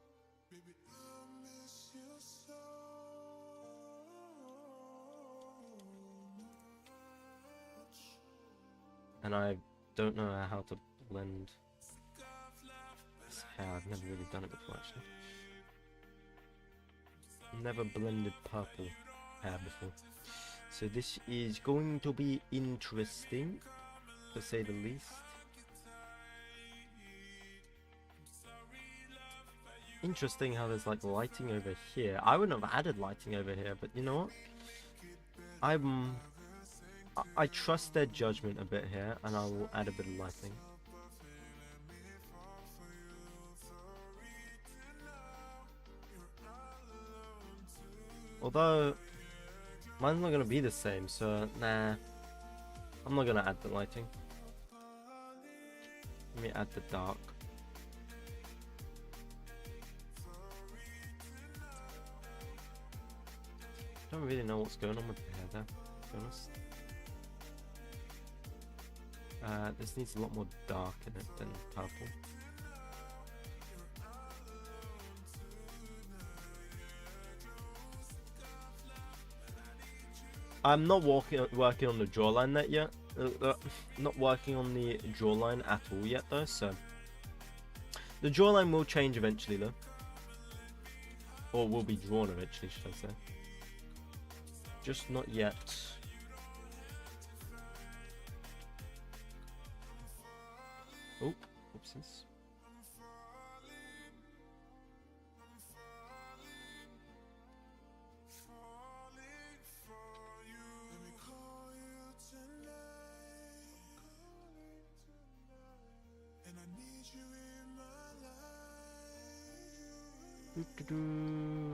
and I don't know how to blend this hair. I've never really done it before, actually. Never blended purple hair before. So this is going to be interesting, to say the least. Interesting how there's like lighting over here. I wouldn't have added lighting over here, but you know what? I trust their judgment a bit here, and I will add a bit of lighting. Although mine's not gonna be the same, so nah, I'm not gonna add the lighting. Let me add the dark. Don't really know what's going on with the hair there, to be honest. This needs a lot more dark in it than purple. I'm not working on the jawline yet. Not working on the jawline at all yet though, so the jawline will change eventually though. Or will be drawn eventually, should I say. Just not yet. Oh, oopsies.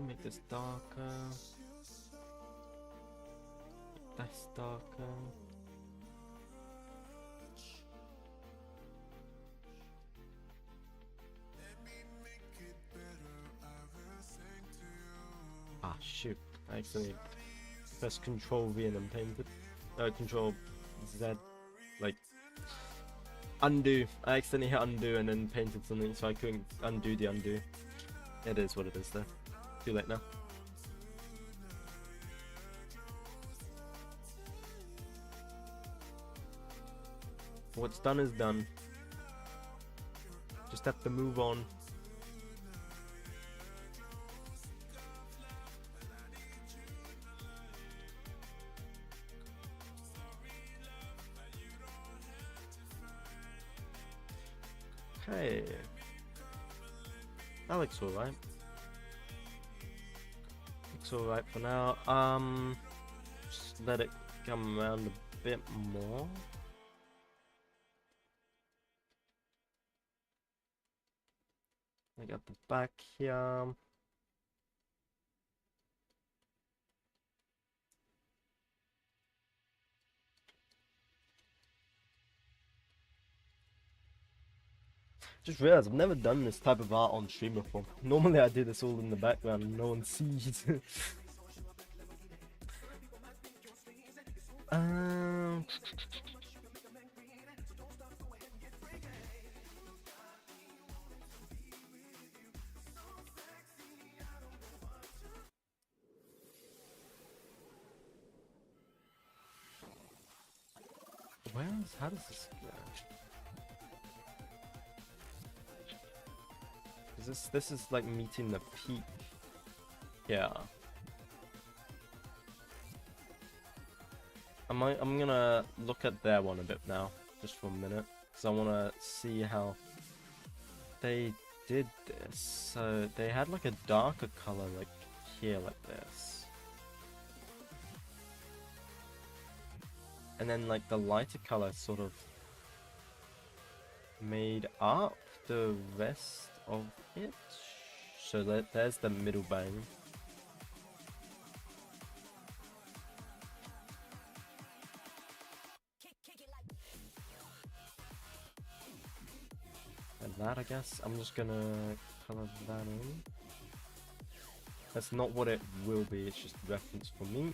Make this darker. That's darker. Ah, shoot. I accidentally pressed Control V and then painted. Control Z. Like, undo. I accidentally hit undo and then painted something, so I couldn't undo the undo. It is what it is, though. Too late now. What's done is done. Just have to move on. Okay. That looks alright. Looks alright for now. Just let it come around a bit more. I got the back here. Just realized I've never done this type of art on stream before. Normally I do this all in the background and no one sees. How does this go? This is like meeting the peak. Yeah. I'm gonna look at their one a bit now, just for a minute, because I want to see how they did this. So they had like a darker color like here, like this. And then like the lighter color sort of made up the rest of it. So there's the middle bang. And that, I guess, I'm just gonna color that in. That's not what it will be, it's just a reference for me.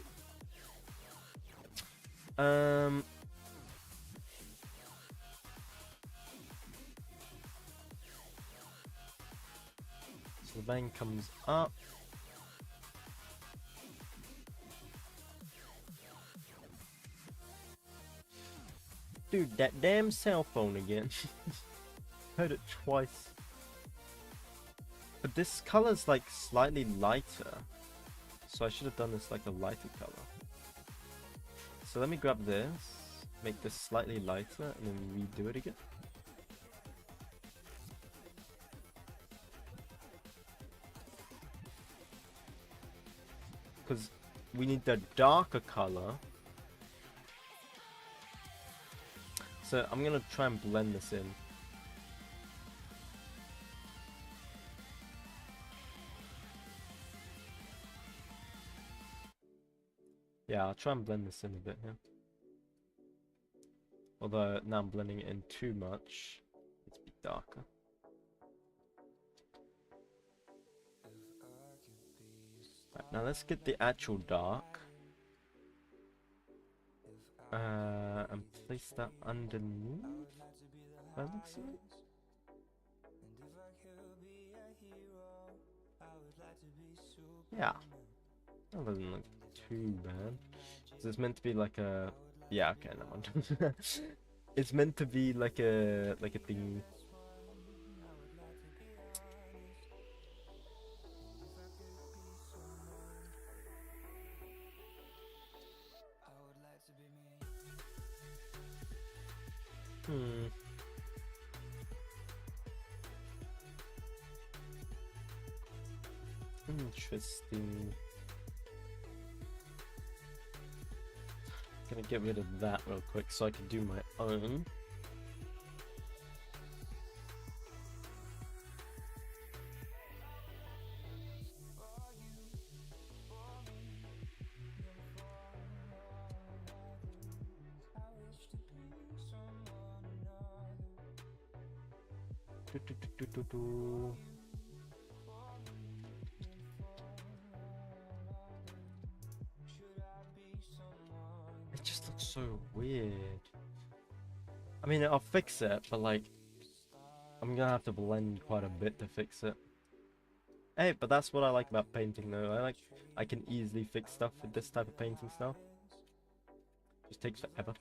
So the bang comes up. Dude, that damn cell phone again. Heard it twice. But this color's like slightly lighter. So I should have done this like a lighter color. So let me grab this, make this slightly lighter, and then redo it again. Because we need the darker color. So I'm gonna try and blend this in. Yeah, I'll try and blend this in a bit here. Although now I'm blending it in too much. Let's be darker. Right, now let's get the actual dark. And place that underneath. That looks like. Yeah. That doesn't look too bad. So it's meant to be like a... Yeah, okay, never mind. It's meant to be like a thing. Interesting. Gonna get rid of that real quick so I can do my own. It just looks so weird. I mean, I'll fix it, but like, I'm gonna have to blend quite a bit to fix it. Hey, but that's what I like about painting though. I can easily fix stuff with this type of painting style. Just takes forever.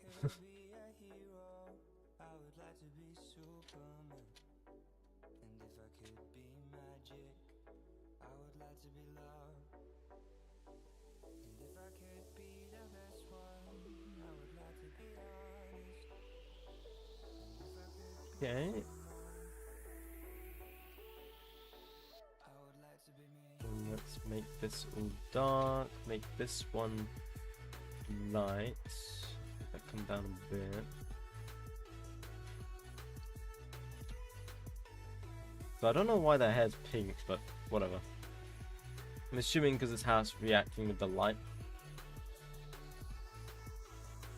Okay. And let's make this all dark. Make this one light. That come down a bit. So I don't know why that hair's pink, but whatever. I'm assuming because it's how it's reacting with the light.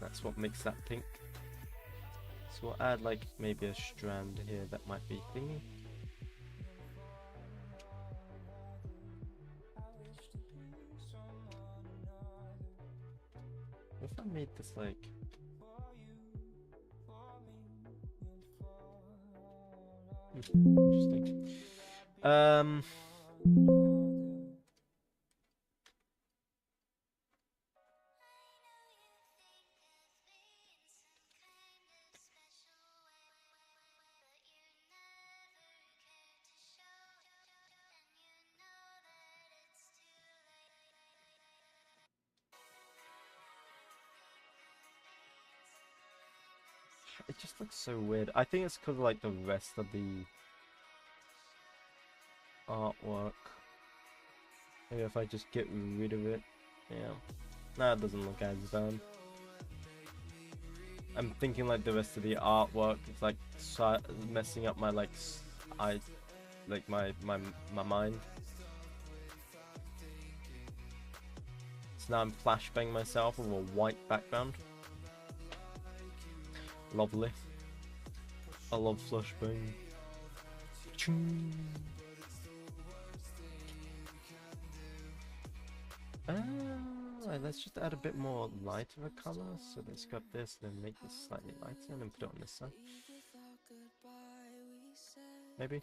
That's what makes that pink. So we'll add like maybe a strand here that might be thingy. What if I made this like... Interesting. It just looks so weird. I think it's because like the rest of the artwork. Maybe if I just get rid of it. Yeah. Nah, it doesn't look as bad. I'm thinking like the rest of the artwork is like messing up my like my mind. So now I'm flashbang myself with a white background. Lovely. I love flashbang. Let's just add a bit more light of a color. So let's grab this and then make this slightly lighter and then put it on this side. Maybe.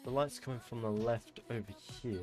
The light's coming from the left over here.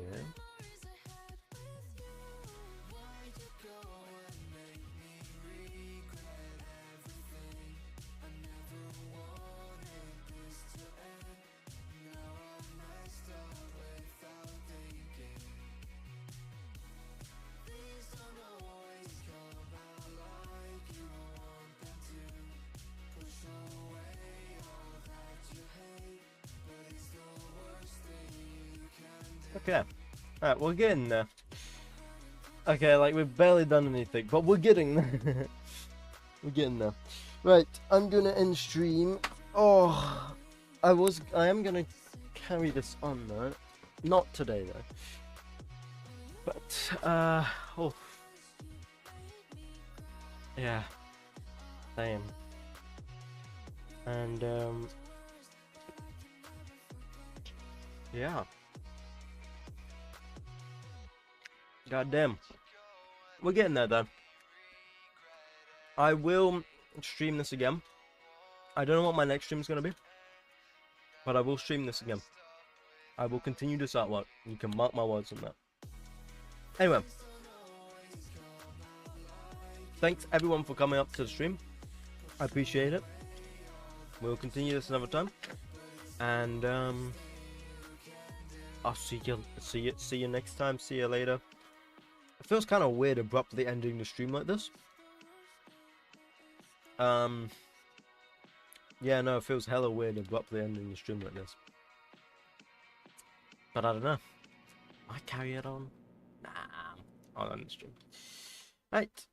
Okay, alright, we're getting there. Okay, like we've barely done anything, but we're getting there. We're getting there. Right, I'm gonna end stream. Oh, I am gonna carry this on though. Not today though. But, oh. Yeah. Same. And, yeah. Goddamn. We're getting there though. I will stream this again. I don't know what my next stream is going to be, but I will stream this again. I will continue this artwork. You can mark my words on that. Anyway. Thanks everyone for coming up to the stream. I appreciate it. We'll continue this another time. And, I'll see you next time. See you later. It feels kind of weird abruptly ending the stream like this. Yeah, no, it feels hella weird abruptly ending the stream like this. But I don't know. Might carry it on. Nah, I'll end the stream. Right.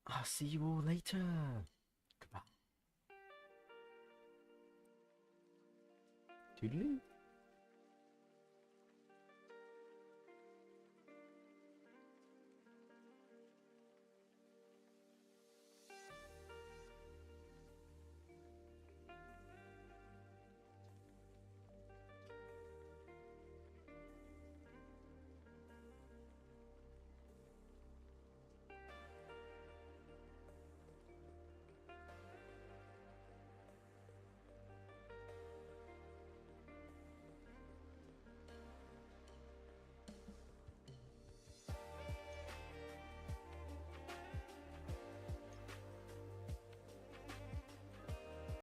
I'll see you all later. Goodbye. Toodaloo.